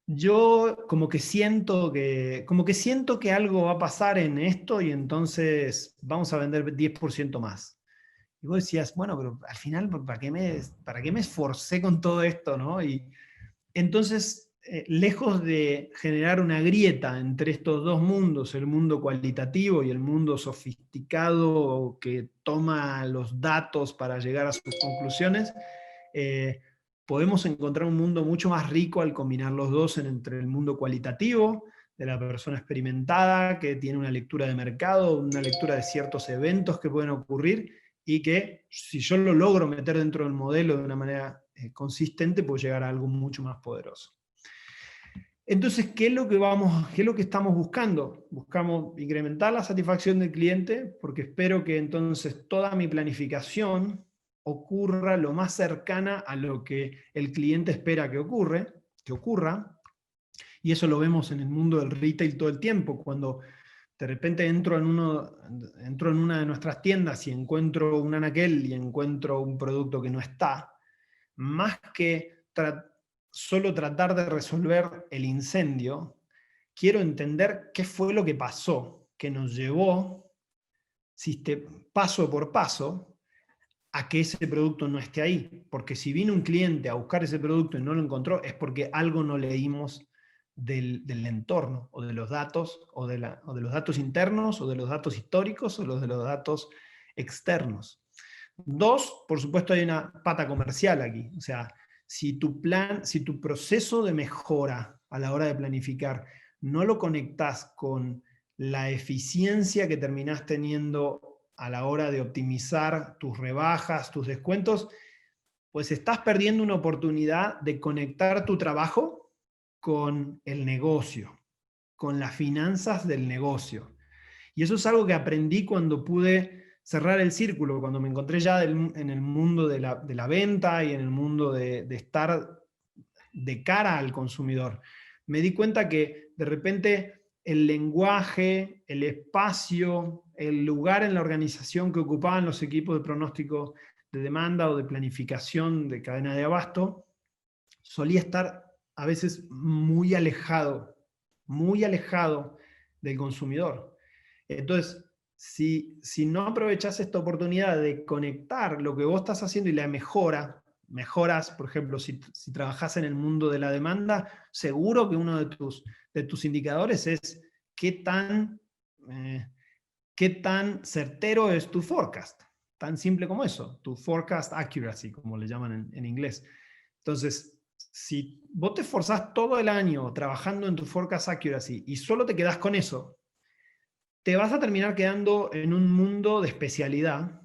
yo como que siento que algo va a pasar en esto y entonces vamos a vender 10% más. Y vos decías, bueno, pero al final, ¿para qué me esforcé con todo esto, no? Y entonces, lejos de generar una grieta entre estos dos mundos, el mundo cualitativo y el mundo sofisticado que toma los datos para llegar a sus conclusiones, podemos encontrar un mundo mucho más rico al combinar los dos entre el mundo cualitativo, de la persona experimentada, que tiene una lectura de mercado, una lectura de ciertos eventos que pueden ocurrir, y que si yo lo logro meter dentro del modelo de una manera consistente, puedo llegar a algo mucho más poderoso. Entonces, ¿qué es lo que estamos buscando? Buscamos incrementar la satisfacción del cliente, porque espero que entonces toda mi planificación ocurra lo más cercana a lo que el cliente espera que ocurra, y eso lo vemos en el mundo del retail todo el tiempo. Cuando de repente entro en una de nuestras tiendas y encuentro un anaquel y encuentro un producto que no está, más que solo tratar de resolver el incendio, quiero entender qué fue lo que pasó, que nos llevó paso por paso a que ese producto no esté ahí. Porque si vino un cliente a buscar ese producto y no lo encontró, es porque algo no leímos del entorno, o de los datos, o de los datos internos, o de los datos históricos, o de los datos externos. 2, por supuesto hay una pata comercial aquí. O sea, si tu proceso de mejora a la hora de planificar no lo conectás con la eficiencia que terminás teniendo a la hora de optimizar tus rebajas, tus descuentos, pues estás perdiendo una oportunidad de conectar tu trabajo con el negocio, con las finanzas del negocio. Y eso es algo que aprendí cuando pude cerrar el círculo, cuando me encontré ya en el mundo de la venta y en el mundo de estar de cara al consumidor. Me di cuenta que de repente el lenguaje, el espacio, el lugar en la organización que ocupaban los equipos de pronóstico de demanda o de planificación de cadena de abasto, solía estar a veces muy alejado del consumidor. Entonces, si no aprovechás esta oportunidad de conectar lo que vos estás haciendo y la mejoras, por ejemplo, si trabajás en el mundo de la demanda, seguro que uno de tus indicadores es qué tan certero es tu forecast. tan simple como eso, tu forecast accuracy, como le llaman en inglés. Entonces, si vos te esforzás todo el año trabajando en tu forecast accuracy y solo te quedás con eso, te vas a terminar quedando en un mundo de especialidad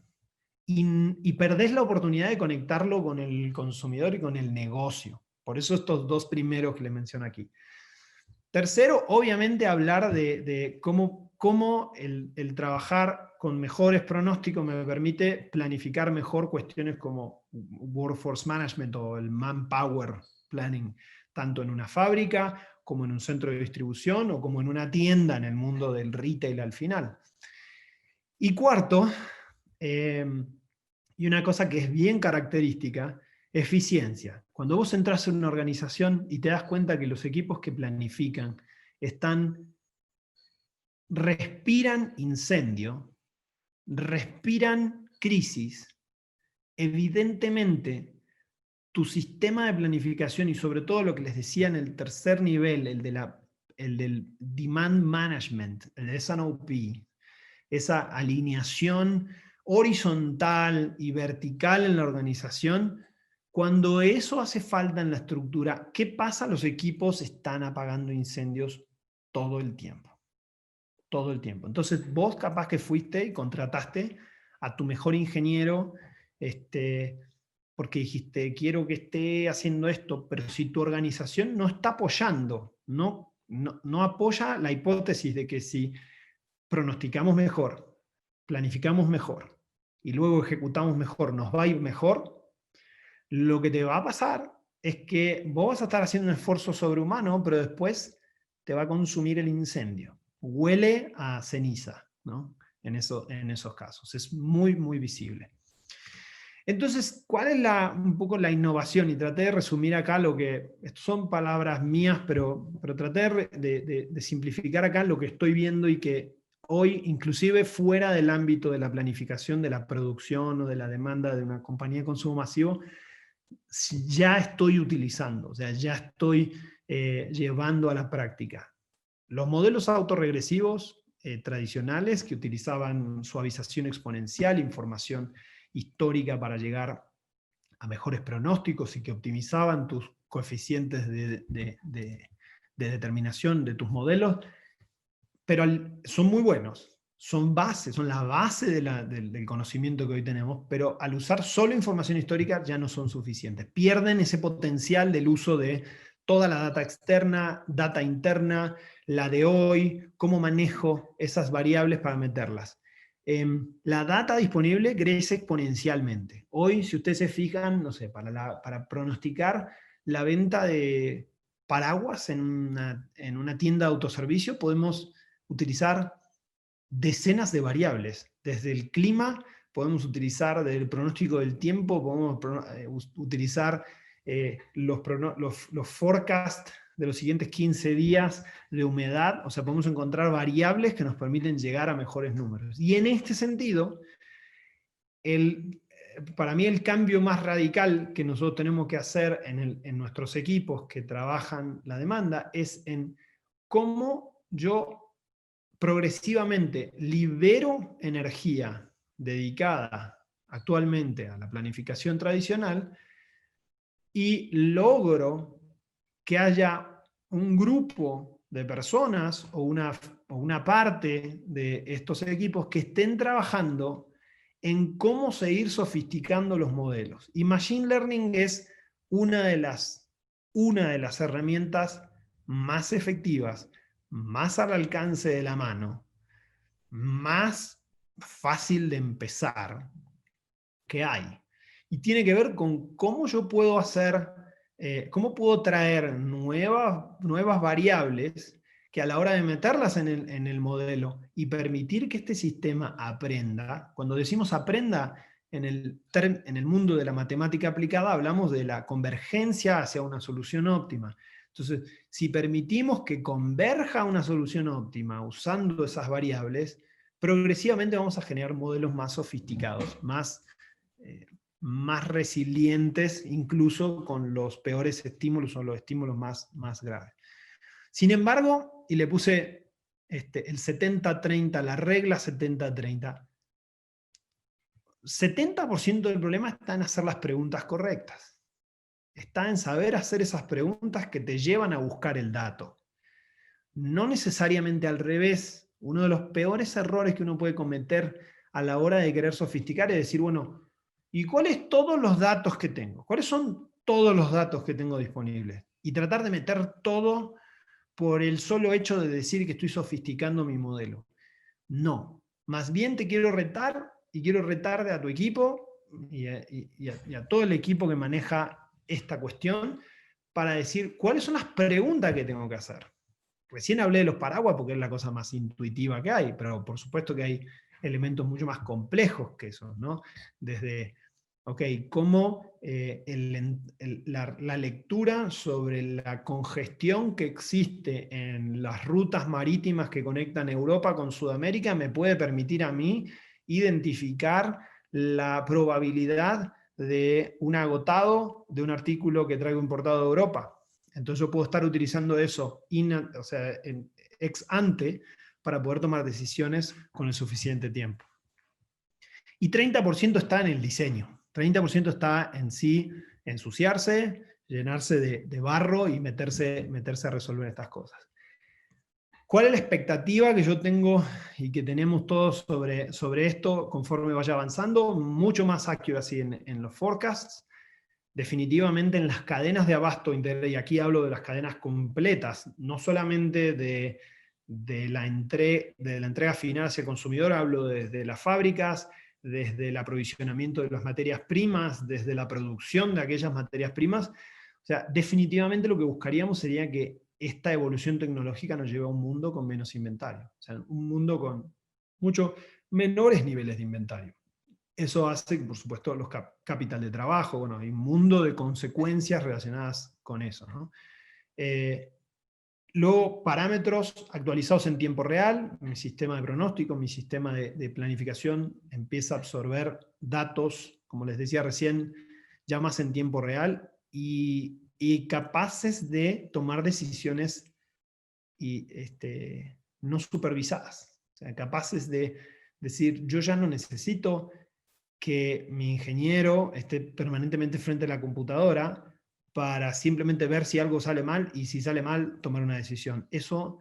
y perdés la oportunidad de conectarlo con el consumidor y con el negocio. Por eso estos dos primeros que le menciono aquí. Tercero, obviamente hablar de cómo el trabajar con mejores pronósticos me permite planificar mejor cuestiones como workforce management o el manpower planning, tanto en una fábrica como en un centro de distribución o como en una tienda en el mundo del retail al final. Y cuarto, y una cosa que es bien característica, eficiencia. Cuando vos entras en una organización y te das cuenta que los equipos que planifican respiran incendio, respiran crisis, evidentemente tu sistema de planificación y sobre todo lo que les decía en el tercer nivel, el del demand management, el S&OP, esa alineación horizontal y vertical en la organización, cuando eso hace falta en la estructura, ¿qué pasa? Los equipos están apagando incendios todo el tiempo. Todo el tiempo. Entonces vos capaz que fuiste y contrataste a tu mejor ingeniero, porque dijiste, quiero que esté haciendo esto, pero si tu organización no está apoyando, no apoya la hipótesis de que si pronosticamos mejor, planificamos mejor y luego ejecutamos mejor, nos va a ir mejor, lo que te va a pasar es que vos vas a estar haciendo un esfuerzo sobrehumano, pero después te va a consumir el incendio. Huele a ceniza, ¿no? En esos casos. Es muy, muy visible. Entonces, ¿cuál es un poco la innovación? Y traté de resumir acá lo que, son palabras mías, pero traté de simplificar acá lo que estoy viendo y que hoy, inclusive fuera del ámbito de la planificación, de la producción o de la demanda de una compañía de consumo masivo, ya estoy utilizando, o sea, ya estoy llevando a la práctica. Los modelos autorregresivos tradicionales que utilizaban suavización exponencial, información histórica para llegar a mejores pronósticos y que optimizaban tus coeficientes de determinación de tus modelos, pero son muy buenos, son la base del conocimiento que hoy tenemos, pero al usar solo información histórica ya no son suficientes. Pierden ese potencial del uso de toda la data externa, data interna, la de hoy, cómo manejo esas variables para meterlas. La data disponible crece exponencialmente. Hoy, si ustedes se fijan, no sé, para pronosticar la venta de paraguas en una tienda de autoservicio, podemos utilizar decenas de variables. Desde el clima, podemos utilizar del pronóstico del tiempo, podemos utilizar los forecasts de los siguientes 15 días de humedad, o sea, podemos encontrar variables que nos permiten llegar a mejores números. Y en este sentido, para mí el cambio más radical que nosotros tenemos que hacer en nuestros equipos que trabajan la demanda es en cómo yo progresivamente libero energía dedicada actualmente a la planificación tradicional y logro que haya un grupo de personas o una parte de estos equipos que estén trabajando en cómo seguir sofisticando los modelos. Y Machine Learning es una de las herramientas más efectivas, más al alcance de la mano, más fácil de empezar que hay. Y tiene que ver con cómo yo puedo cómo puedo traer nuevas variables que a la hora de meterlas en el modelo y permitir que este sistema aprenda. Cuando decimos aprenda, en el mundo de la matemática aplicada hablamos de la convergencia hacia una solución óptima. Entonces, si permitimos que converja a una solución óptima usando esas variables, progresivamente vamos a generar modelos más sofisticados, más resilientes, incluso con los peores estímulos o los estímulos más graves. Sin embargo, y le puse el 70-30, la regla 70-30, 70% del problema está en hacer las preguntas correctas. Está en saber hacer esas preguntas que te llevan a buscar el dato. No necesariamente al revés. Uno de los peores errores que uno puede cometer a la hora de querer sofisticar es decir, bueno, ¿y cuáles todos los datos que tengo? ¿Cuáles son todos los datos que tengo disponibles? Y tratar de meter todo por el solo hecho de decir que estoy sofisticando mi modelo. No. Más bien te quiero retar, y quiero retar a tu equipo y a todo el equipo que maneja esta cuestión para decir cuáles son las preguntas que tengo que hacer. Recién hablé de los paraguas porque es la cosa más intuitiva que hay, pero por supuesto que hay elementos mucho más complejos que eso, ¿no? Desde, cómo la lectura sobre la congestión que existe en las rutas marítimas que conectan Europa con Sudamérica me puede permitir a mí identificar la probabilidad de un agotado de un artículo que traigo importado de Europa. Entonces yo puedo estar utilizando eso ex ante para poder tomar decisiones con el suficiente tiempo. Y 30% está en el diseño. 30% está en sí, ensuciarse, llenarse de barro y meterse a resolver estas cosas. ¿Cuál es la expectativa que yo tengo y que tenemos todos sobre esto conforme vaya avanzando? Mucho más accuracy en los forecasts. Definitivamente en las cadenas de abasto, y aquí hablo de las cadenas completas, no solamente de la entrega final hacia el consumidor, hablo desde las fábricas, desde el aprovisionamiento de las materias primas, desde la producción de aquellas materias primas. O sea, definitivamente lo que buscaríamos sería que esta evolución tecnológica nos lleve a un mundo con menos inventario, o sea, un mundo con mucho menores niveles de inventario. Eso hace que, por supuesto, los capital de trabajo, bueno, hay un mundo de consecuencias relacionadas con eso, ¿no? Luego, parámetros actualizados en tiempo real, mi sistema de pronóstico, mi sistema de planificación empieza a absorber datos, como les decía recién, ya más en tiempo real, y capaces de tomar decisiones no supervisadas. O sea, capaces de decir, yo ya no necesito que mi ingeniero esté permanentemente frente a la computadora para simplemente ver si algo sale mal, y si sale mal, tomar una decisión. Eso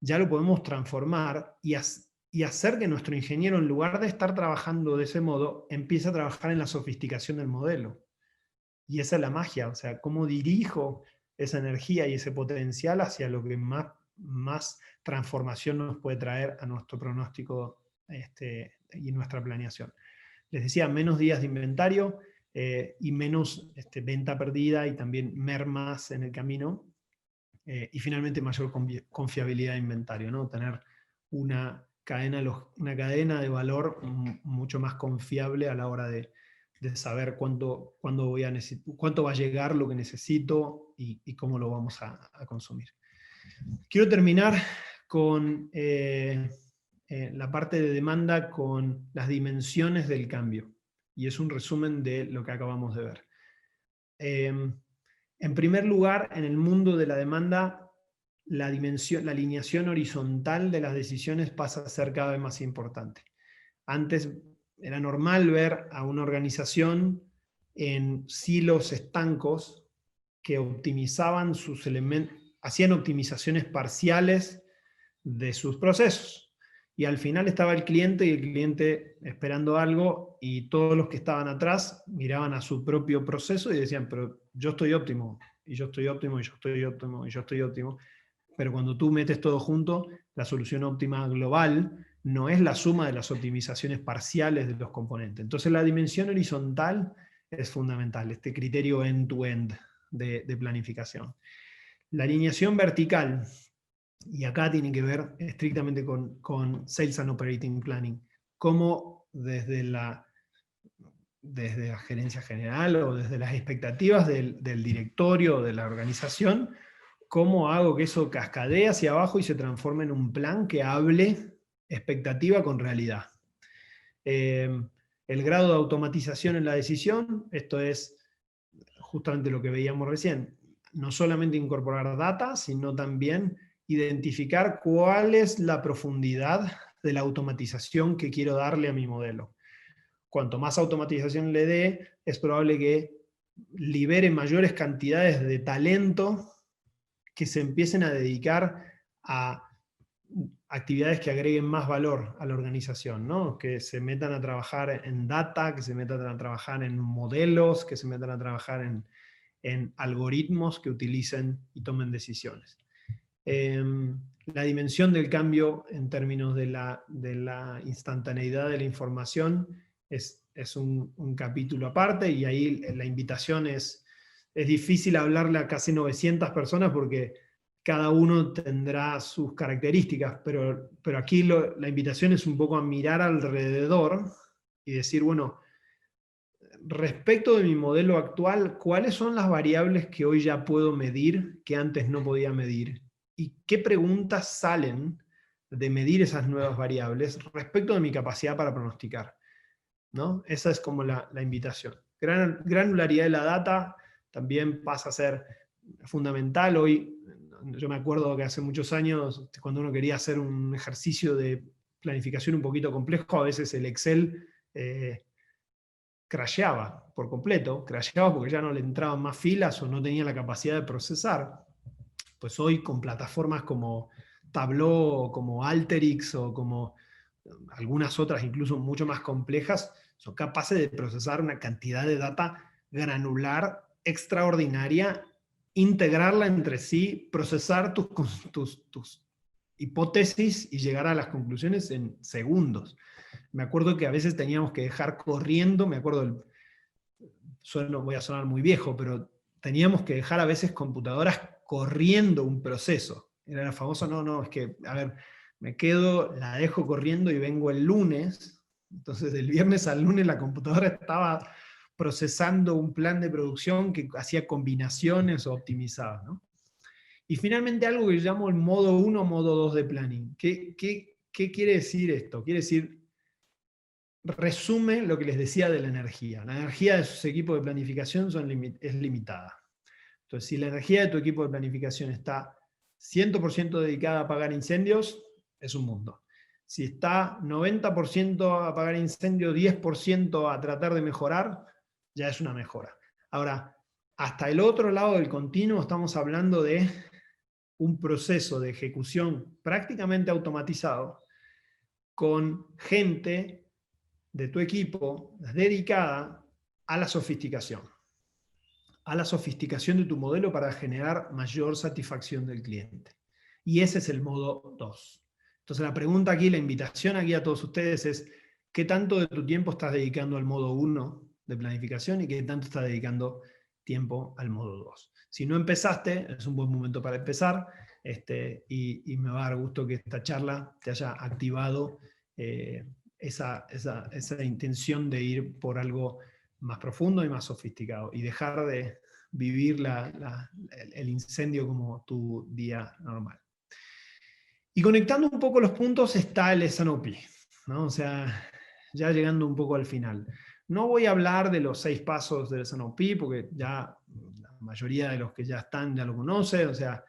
ya lo podemos transformar y hacer que nuestro ingeniero, en lugar de estar trabajando de ese modo, empiece a trabajar en la sofisticación del modelo. Y esa es la magia, o sea, cómo dirijo esa energía y ese potencial hacia lo que más transformación nos puede traer a nuestro pronóstico y nuestra planeación. Les decía, menos días de inventario y menos venta perdida y también mermas en el camino. Y finalmente mayor confiabilidad de inventario, ¿no? Tener una cadena de valor mucho más confiable a la hora de saber cuánto va a llegar lo que necesito y cómo lo vamos a consumir. Quiero terminar con la parte de demanda con las dimensiones del cambio. Y es un resumen de lo que acabamos de ver. En primer lugar, en el mundo de la demanda, la alineación horizontal de las decisiones pasa a ser cada vez más importante. Antes era normal ver a una organización en silos estancos que optimizaban sus elementos, hacían optimizaciones parciales de sus procesos. Y al final estaba el cliente, y el cliente esperando algo, y todos los que estaban atrás miraban a su propio proceso y decían, pero yo estoy óptimo, y yo estoy óptimo, y yo estoy óptimo, y yo estoy óptimo. Pero cuando tú metes todo junto, la solución óptima global no es la suma de las optimizaciones parciales de los componentes. Entonces la dimensión horizontal es fundamental, este criterio end-to-end de planificación. La alineación vertical, y acá tiene que ver estrictamente con Sales and Operating Planning, cómo desde la gerencia general o desde las expectativas del directorio o de la organización, cómo hago que eso cascadee hacia abajo y se transforme en un plan que hable expectativa con realidad. El grado de automatización en la decisión, esto es justamente lo que veíamos recién, no solamente incorporar data, sino también identificar cuál es la profundidad de la automatización que quiero darle a mi modelo. cuanto más automatización le dé, es probable que libere mayores cantidades de talento que se empiecen a dedicar a actividades que agreguen más valor a la organización, ¿no? Que se metan a trabajar en data, que se metan a trabajar en modelos, que se metan a trabajar en algoritmos que utilicen y tomen decisiones. La dimensión del cambio en términos de la instantaneidad de la información es un capítulo aparte, y ahí la invitación es difícil hablarle a casi 900 personas porque cada uno tendrá sus características, pero aquí la invitación es un poco a mirar alrededor y decir, bueno, respecto de mi modelo actual, ¿cuáles son las variables que hoy ya puedo medir que antes no podía medir? ¿Y qué preguntas salen de medir esas nuevas variables respecto de mi capacidad para pronosticar? ¿No? Esa es como la invitación. Granularidad de la data también pasa a ser fundamental. Hoy, yo me acuerdo que hace muchos años, cuando uno quería hacer un ejercicio de planificación un poquito complejo, a veces el Excel crasheaba por completo, crasheaba porque ya no le entraban más filas o no tenía la capacidad de procesar. Pues hoy con plataformas como Tableau, como Alteryx o como algunas otras incluso mucho más complejas, son capaces de procesar una cantidad de data granular extraordinaria, integrarla entre sí, procesar tus hipótesis y llegar a las conclusiones en segundos. Me acuerdo que a veces teníamos que dejar corriendo, me acuerdo, voy a sonar muy viejo, pero teníamos que dejar a veces computadoras corriendo un proceso. Era famoso, no, es que, a ver, me quedo, la dejo corriendo y vengo el lunes. Entonces, del viernes al lunes la computadora estaba procesando un plan de producción que hacía combinaciones o optimizaba, ¿no? Y finalmente algo que yo llamo el modo 1 o modo 2 de planning. ¿Qué quiere decir esto? Quiere decir, resume lo que les decía de la energía. La energía de sus equipos de planificación es limitada. Entonces, si la energía de tu equipo de planificación está 100% dedicada a apagar incendios, es un mundo. Si está 90% a apagar incendios, 10% a tratar de mejorar, ya es una mejora. Ahora, hasta el otro lado del continuo estamos hablando de un proceso de ejecución prácticamente automatizado con gente de tu equipo dedicada a la sofisticación de tu modelo para generar mayor satisfacción del cliente. Y ese es el modo 2. Entonces la pregunta aquí, la invitación aquí a todos ustedes es, ¿qué tanto de tu tiempo estás dedicando al modo 1 de planificación y qué tanto estás dedicando tiempo al modo 2? Si no empezaste, es un buen momento para empezar, y me va a dar gusto que esta charla te haya activado esa intención de ir por algo más profundo y más sofisticado, y dejar de vivir el incendio como tu día normal. Y conectando un poco los puntos está el S&OP, ¿no? O sea, ya llegando un poco al final. No voy a hablar de los 6 pasos del S&OP, porque ya la mayoría de los que ya están ya lo conocen. O sea,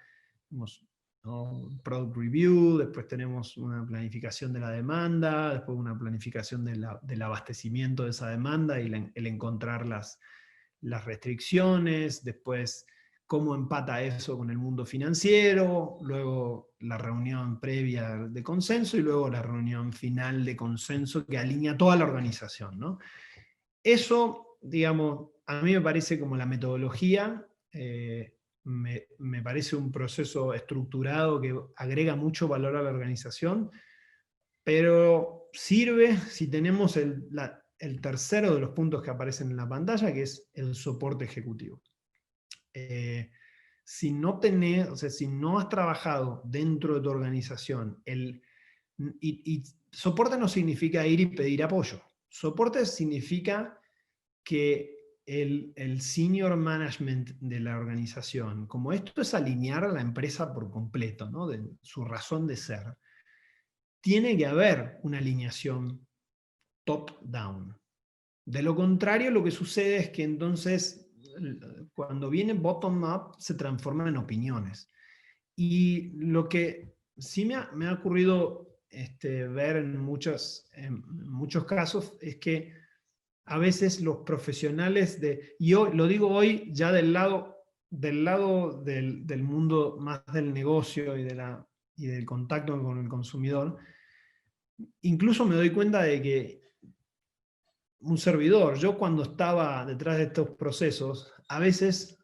tenemos, ¿no?, Product Review, después tenemos una planificación de la demanda, después una planificación del abastecimiento de esa demanda y el encontrar las restricciones, después cómo empata eso con el mundo financiero, luego la reunión previa de consenso y luego la reunión final de consenso que alinea toda la organización, ¿no? Eso, digamos, a mí me parece como la metodología, me parece un proceso estructurado que agrega mucho valor a la organización, pero sirve si tenemos el tercero de los puntos que aparecen en la pantalla, que es el soporte ejecutivo. Si no tenés, o sea, si no has trabajado dentro de tu organización, y soporte no significa ir y pedir apoyo. Soporte significa que el senior management de la organización, como esto es alinear a la empresa por completo, ¿no?, de su razón de ser, tiene que haber una alineación top-down. De lo contrario, lo que sucede es que entonces, cuando viene bottom-up, se transforma en opiniones. Y lo que sí me ha ocurrido ver en muchos casos es que a veces los profesionales y hoy, lo digo hoy ya del lado del mundo más del negocio y del contacto con el consumidor, incluso me doy cuenta de que un servidor, yo cuando estaba detrás de estos procesos, a veces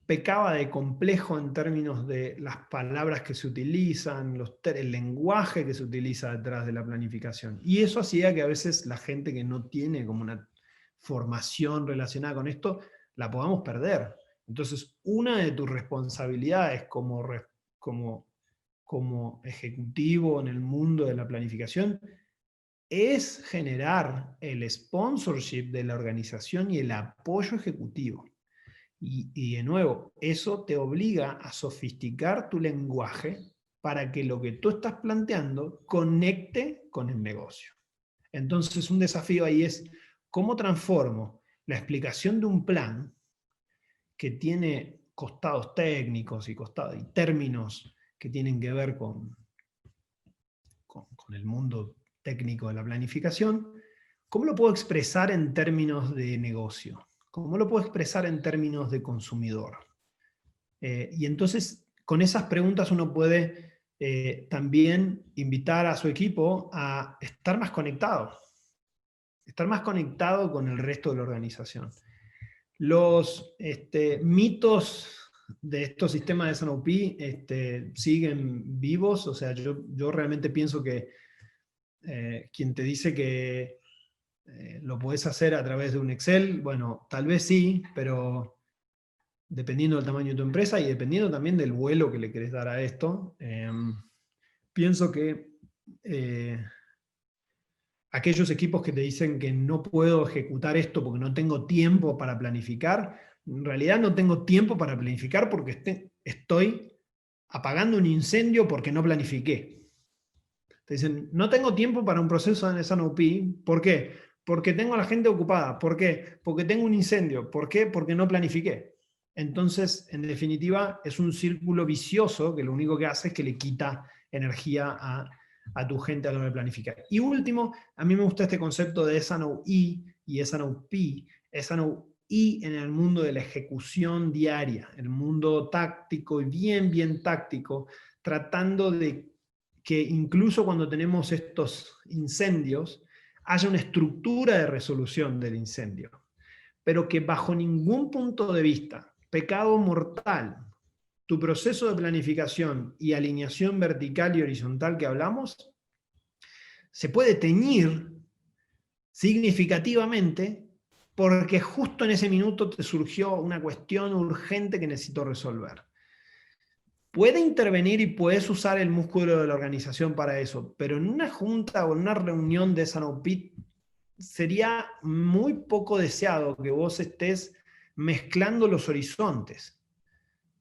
pecaba de complejo en términos de las palabras que se utilizan, el lenguaje que se utiliza detrás de la planificación. Y eso hacía que a veces la gente que no tiene como una formación relacionada con esto, la podamos perder. Entonces, una de tus responsabilidades como ejecutivo en el mundo de la planificación es generar el sponsorship de la organización y el apoyo ejecutivo. Y de nuevo, eso te obliga a sofisticar tu lenguaje para que lo que tú estás planteando conecte con el negocio. Entonces, un desafío ahí es cómo transformo la explicación de un plan que tiene costados técnicos y términos que tienen que ver con el mundo técnico de la planificación, ¿cómo lo puedo expresar en términos de negocio? ¿Cómo lo puedo expresar en términos de consumidor? Y entonces, con esas preguntas uno puede también invitar a su equipo a estar más conectado con el resto de la organización. Los mitos de estos sistemas de SNOP siguen vivos, o sea, yo realmente pienso que quien te dice que lo podés hacer a través de un Excel, bueno, tal vez sí, pero dependiendo del tamaño de tu empresa y dependiendo también del vuelo que le querés dar a esto, pienso que aquellos equipos que te dicen que no puedo ejecutar esto porque no tengo tiempo para planificar, en realidad no tengo tiempo para planificar porque estoy apagando un incendio porque no planifiqué. Te dicen, no tengo tiempo para un proceso en SNOP, ¿por qué? Porque tengo a la gente ocupada. ¿Por qué? Porque tengo un incendio. ¿Por qué? Porque no planifiqué. Entonces, en definitiva, es un círculo vicioso que lo único que hace es que le quita energía a tu gente a la hora de planificar. Y último, a mí me gusta este concepto de SNOE y SNOP. SNOE en el mundo de la ejecución diaria, el mundo táctico y bien táctico, tratando de que incluso cuando tenemos estos incendios, haya una estructura de resolución del incendio, pero que bajo ningún punto de vista, pecado mortal, tu proceso de planificación y alineación vertical y horizontal que hablamos, se puede teñir significativamente porque justo en ese minuto te surgió una cuestión urgente que necesito resolver. Puede intervenir y puedes usar el músculo de la organización para eso, pero en una junta o en una reunión de SNOP sería muy poco deseado que vos estés mezclando los horizontes,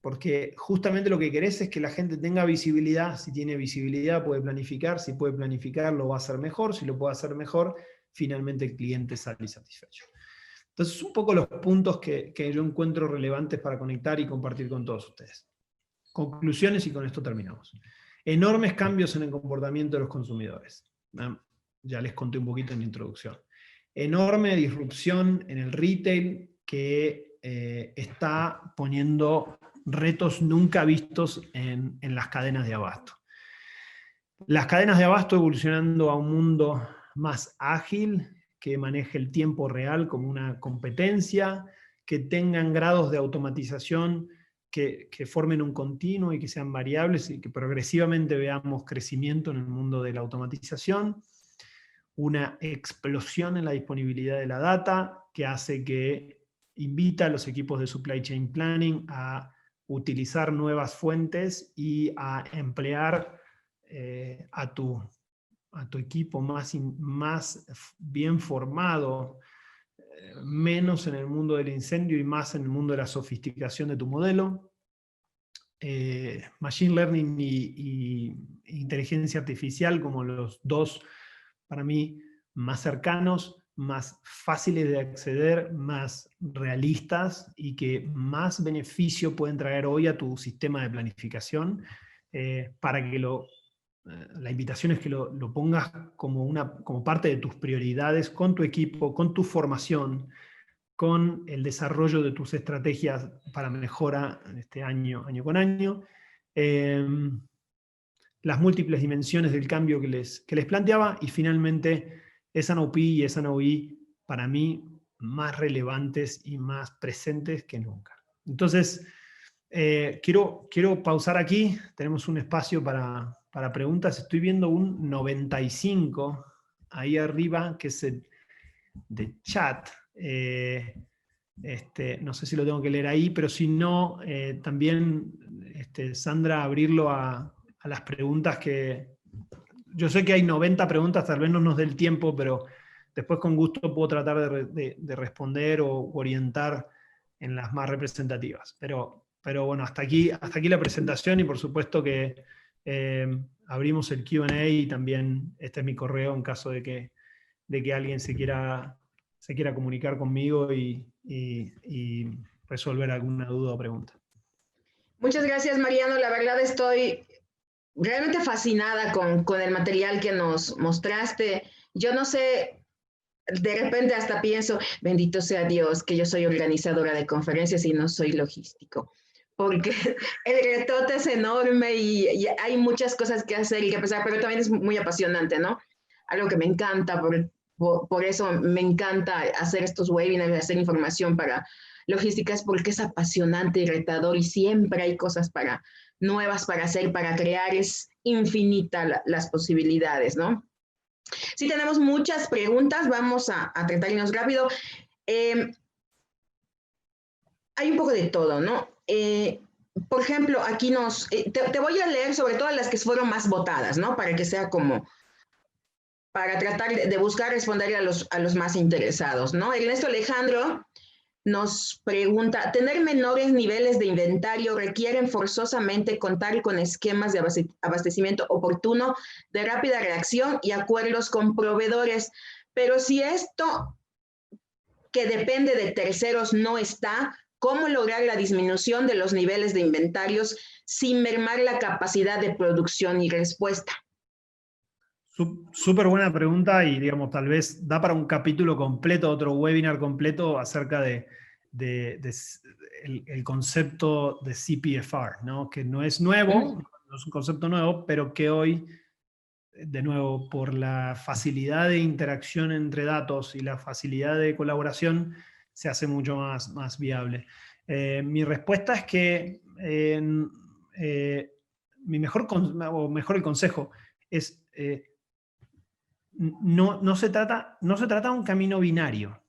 porque justamente lo que querés es que la gente tenga visibilidad. Si tiene visibilidad puede planificar, si puede planificar lo va a hacer mejor, si lo puede hacer mejor, finalmente el cliente sale satisfecho. Entonces, un poco los puntos que yo encuentro relevantes para conectar y compartir con todos ustedes. Conclusiones y con esto terminamos. Enormes cambios en el comportamiento de los consumidores. Ya les conté un poquito en la introducción. Enorme disrupción en el retail que está poniendo retos nunca vistos en las cadenas de abasto. Las cadenas de abasto evolucionando a un mundo más ágil, que maneje el tiempo real como una competencia, que tengan grados de automatización que formen un continuo y que sean variables y que progresivamente veamos crecimiento en el mundo de la automatización, una explosión en la disponibilidad de la data que hace que invita a los equipos de supply chain planning a utilizar nuevas fuentes y a emplear a tu equipo más bien formado, menos en el mundo del incendio y más en el mundo de la sofisticación de tu modelo. Machine Learning y inteligencia artificial como los dos, para mí, más cercanos, más fáciles de acceder, más realistas y que más beneficio pueden traer hoy a tu sistema de planificación para que lo la invitación es que lo pongas como parte de tus prioridades con tu equipo, con tu formación, con el desarrollo de tus estrategias para mejora este año con año. Las múltiples dimensiones del cambio que les planteaba, y finalmente S&OP y S&OE para mí más relevantes y más presentes que nunca. Entonces, quiero pausar aquí, tenemos un espacio para preguntas, estoy viendo un 95 ahí arriba, que es el de chat. No sé si lo tengo que leer ahí, pero si no, también, Sandra, abrirlo a las preguntas que... Yo sé que hay 90 preguntas, tal vez no nos dé el tiempo, pero después con gusto puedo tratar de responder o orientar en las más representativas. Pero bueno, hasta aquí la presentación, y por supuesto que abrimos el Q&A, y también este es mi correo en caso de que alguien se quiera comunicar conmigo y resolver alguna duda o pregunta. Muchas gracias, Mariano. La verdad estoy realmente fascinada con el material que nos mostraste. Yo no sé, de repente hasta pienso, bendito sea Dios, que yo soy organizadora de conferencias y no soy logístico, porque el retote es enorme y hay muchas cosas que hacer y que pensar, pero también es muy apasionante, ¿no? Algo que me encanta, por eso me encanta hacer estos webinars, hacer información para logísticas, porque es apasionante y retador, y siempre hay cosas nuevas para hacer, para crear. Es infinita las posibilidades, ¿no? Sí, tenemos muchas preguntas, vamos a tratarnos rápido. Hay un poco de todo, ¿no? Por ejemplo, aquí te voy a leer sobre todo las que fueron más votadas, ¿no? Para que sea como, para tratar de buscar responder a los más interesados, ¿no? Ernesto Alejandro nos pregunta, ¿tener menores niveles de inventario requieren forzosamente contar con esquemas de abastecimiento oportuno, de rápida reacción y acuerdos con proveedores? Pero si esto que depende de terceros no está, ¿cómo lograr la disminución de los niveles de inventarios sin mermar la capacidad de producción y respuesta? Súper buena pregunta, y digamos, tal vez da para un capítulo completo, otro webinar completo acerca el concepto de CPFR, ¿no? Que no es nuevo, no es un concepto nuevo, pero que hoy, de nuevo, por la facilidad de interacción entre datos y la facilidad de colaboración, se hace mucho más viable. Mi respuesta es que el consejo es... No se trata de un camino binario.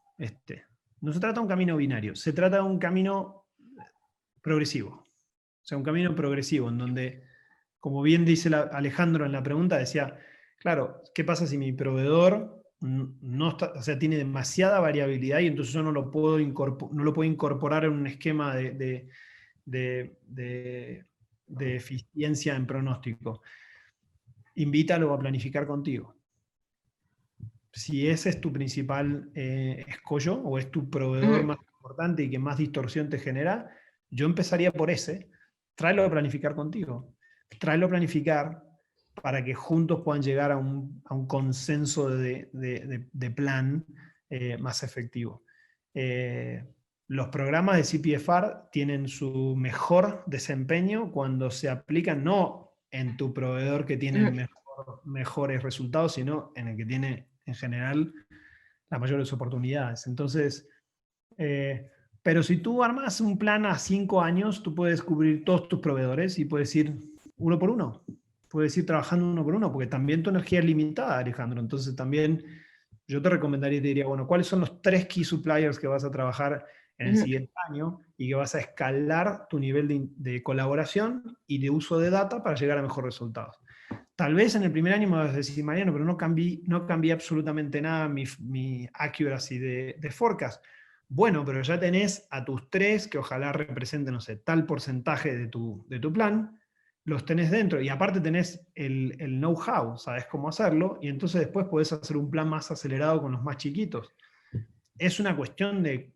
No se trata de un camino binario, se trata de un camino progresivo. O sea, un camino progresivo en donde, como bien dice Alejandro en la pregunta, decía, claro, ¿qué pasa si mi proveedor tiene demasiada variabilidad y entonces yo no lo puedo incorporar en un esquema de eficiencia en pronóstico? Invítalo a planificar contigo. Si ese es tu principal escollo, o es tu proveedor más importante y que más distorsión te genera, yo empezaría por ese. Tráelo a planificar contigo. Tráelo a planificar para que juntos puedan llegar a un consenso de plan más efectivo. Los programas de CPFR tienen su mejor desempeño cuando se aplican no en tu proveedor que tiene mejores resultados, sino en el que tiene en general las mayores oportunidades. Entonces, pero si tú armas un plan a 5 años, tú puedes cubrir todos tus proveedores y puedes ir uno por uno. Puedes ir trabajando uno por uno, porque también tu energía es limitada, Alejandro. Entonces también yo te recomendaría y te diría, bueno, ¿cuáles son los 3 key suppliers que vas a trabajar en el siguiente año y que vas a escalar tu nivel de colaboración y de uso de data para llegar a mejores resultados? Tal vez en el primer año me vas a decir, Mariano, pero no cambié absolutamente nada mi accuracy de forecast. Bueno, pero ya tenés a tus 3 que ojalá representen, no sé, tal porcentaje de tu plan, los tenés dentro, y aparte tenés el know-how, sabes cómo hacerlo, y entonces después podés hacer un plan más acelerado con los más chiquitos. Es una cuestión de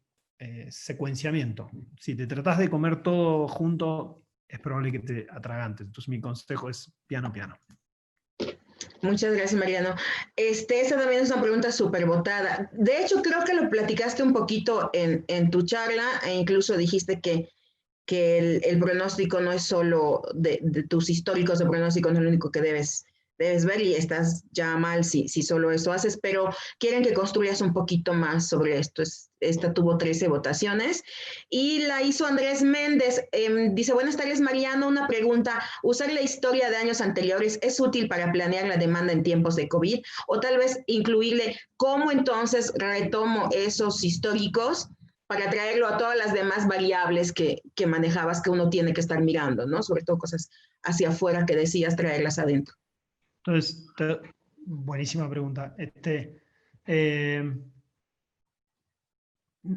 secuenciamiento. Si te tratás de comer todo junto, es probable que te atragantes. Entonces mi consejo es piano, piano. Muchas gracias, Mariano. Esa también es una pregunta súper votada. De hecho, creo que lo platicaste un poquito en tu charla e incluso dijiste que el pronóstico no es solo de tus históricos de pronóstico, no es lo único que debes ver y estás ya mal si solo eso haces, pero quieren que construyas un poquito más sobre esto. Esta tuvo 13 votaciones y la hizo Andrés Méndez. Dice, buenas tardes, Mariano, una pregunta. ¿Usar la historia de años anteriores es útil para planear la demanda en tiempos de COVID? O tal vez incluirle cómo entonces retomo esos históricos para traerlo a todas las demás variables que manejabas que uno tiene que estar mirando, ¿no? Sobre todo cosas hacia afuera que decías traerlas adentro. Entonces, buenísima pregunta.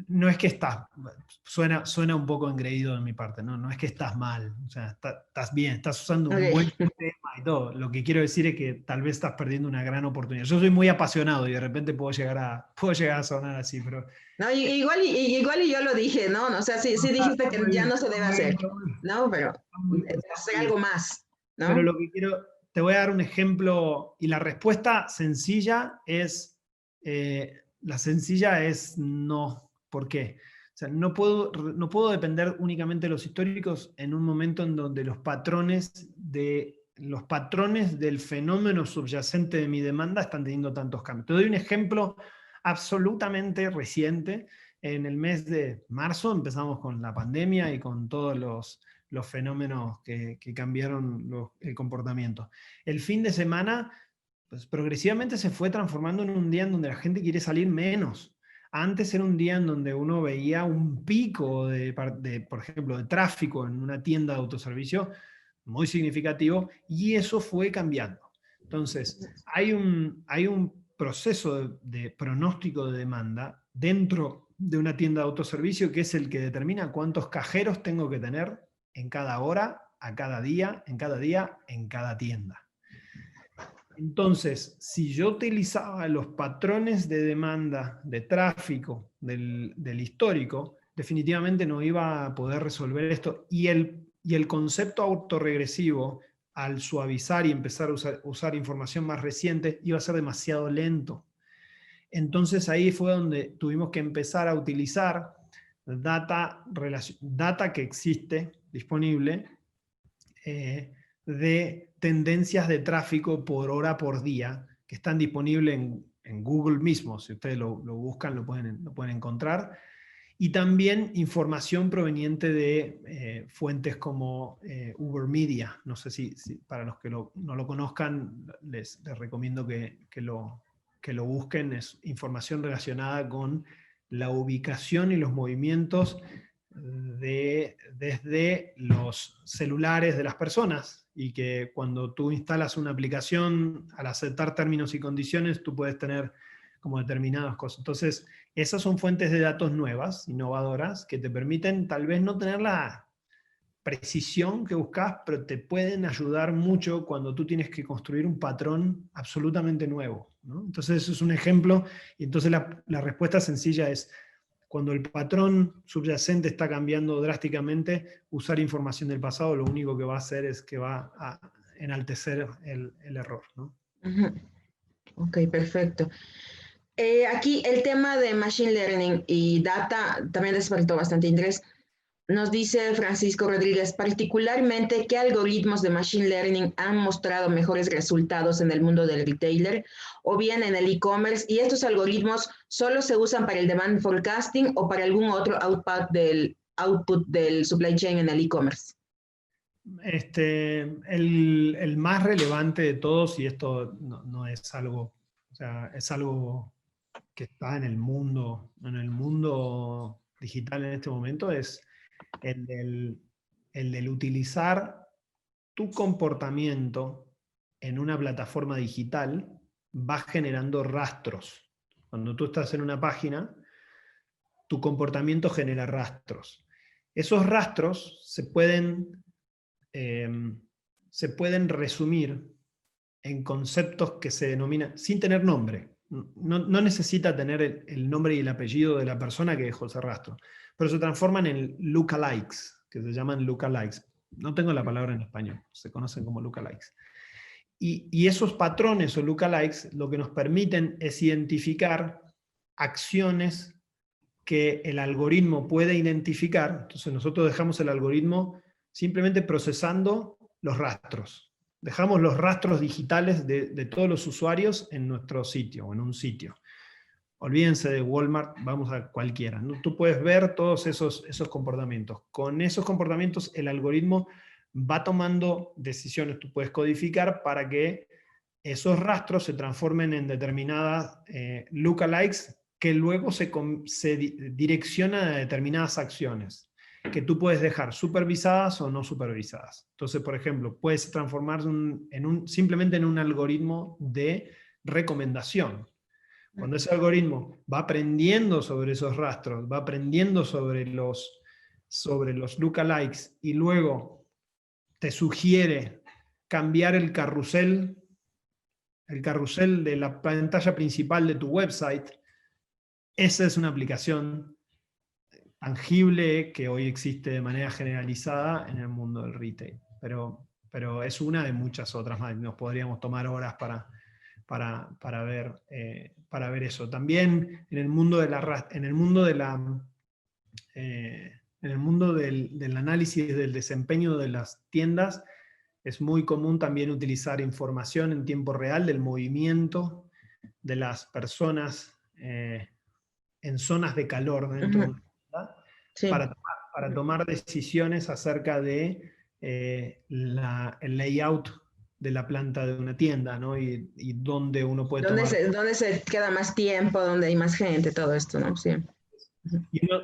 No es que suena un poco engreído de mi parte, ¿no? No es que estás mal, o sea, estás bien, estás usando un buen sistema y todo. Lo que quiero decir es que tal vez estás perdiendo una gran oportunidad. Yo soy muy apasionado y de repente puedo llegar a sonar así, pero... No, igual y yo lo dije, ¿no? O sea, sí dijiste que ya no se debe hacer, ¿no? Pero hacer algo más, ¿no? Pero lo que te voy a dar un ejemplo, y la respuesta sencilla es no. ¿Por qué? O sea, no puedo depender únicamente de los históricos en un momento en donde los patrones del fenómeno subyacente de mi demanda están teniendo tantos cambios. Te doy un ejemplo absolutamente reciente. En el mes de marzo empezamos con la pandemia y con todos los fenómenos que cambiaron el comportamiento. El fin de semana, pues, progresivamente se fue transformando en un día en donde la gente quiere salir menos. Antes era un día en donde uno veía un pico por ejemplo, de tráfico en una tienda de autoservicio muy significativo, y eso fue cambiando. Entonces, hay un proceso de pronóstico de demanda dentro de una tienda de autoservicio que es el que determina cuántos cajeros tengo que tener en cada hora, a cada día, en cada tienda. Entonces, si yo utilizaba los patrones de demanda, de tráfico del histórico, definitivamente no iba a poder resolver esto. Y el concepto autorregresivo, al suavizar y empezar a usar información más reciente, iba a ser demasiado lento. Entonces ahí fue donde tuvimos que empezar a utilizar data que existe disponible, de tendencias de tráfico por hora por día, que están disponibles en Google mismo. Si ustedes lo buscan, lo pueden encontrar. Y también información proveniente de fuentes como Uber Media. No sé si para los que no lo conozcan, les recomiendo que lo busquen. Es información relacionada con la ubicación y los movimientos desde los celulares de las personas, y que cuando tú instalas una aplicación, al aceptar términos y condiciones, tú puedes tener como determinadas cosas. Entonces, esas son fuentes de datos nuevas, innovadoras, que te permiten tal vez no tener la precisión que buscas, pero te pueden ayudar mucho cuando tú tienes que construir un patrón absolutamente nuevo, ¿no? Entonces, eso es un ejemplo, y entonces la respuesta sencilla es: cuando el patrón subyacente está cambiando drásticamente, usar información del pasado lo único que va a hacer es que va a enaltecer el error, ¿no? Ok, perfecto. Aquí el tema de Machine Learning y Data también despertó bastante interés. Nos dice Francisco Rodríguez, particularmente, ¿qué algoritmos de Machine Learning han mostrado mejores resultados en el mundo del retailer o bien en el e-commerce? ¿Y estos algoritmos solo se usan para el demand forecasting o para algún otro output del supply chain en el e-commerce? El más relevante de todos, y esto no es algo, o sea, es algo que está en el mundo digital en este momento, es el del utilizar tu comportamiento en una plataforma digital, va generando rastros. Cuando tú estás en una página, tu comportamiento genera rastros. Esos rastros se pueden resumir en conceptos que se denominan, sin tener nombre. No necesita tener el nombre y el apellido de la persona que dejó ese rastro, pero se transforman en lookalikes, que se llaman lookalikes. No tengo la palabra en español, se conocen como lookalikes. Y esos patrones o lookalikes lo que nos permiten es identificar acciones que el algoritmo puede identificar. Entonces nosotros dejamos el algoritmo simplemente procesando los rastros. Dejamos los rastros digitales de todos los usuarios en nuestro sitio o en un sitio. Olvídense de Walmart, vamos a cualquiera, ¿no? Tú puedes ver todos esos comportamientos. Con esos comportamientos el algoritmo va tomando decisiones. Tú puedes codificar para que esos rastros se transformen en determinadas lookalikes que luego se direccionan a determinadas acciones que tú puedes dejar supervisadas o no supervisadas. Entonces, por ejemplo, puedes transformarse simplemente en un algoritmo de recomendación. Cuando ese algoritmo va aprendiendo sobre esos rastros, va aprendiendo sobre los lookalikes y luego te sugiere cambiar el carrusel de la pantalla principal de tu website, esa es una aplicación tangible que hoy existe de manera generalizada en el mundo del retail. Pero es una de muchas otras más. Nos podríamos tomar horas para ver eso. También en el mundo del análisis del desempeño de las tiendas, es muy común también utilizar información en tiempo real del movimiento de las personas en zonas de calor dentro de una tienda, Sí. para tomar decisiones acerca de el layout de la planta de una tienda, ¿no? Y dónde uno puede tomar... ¿Dónde se queda más tiempo? ¿Dónde hay más gente? Todo esto, ¿no? Sí. Y uno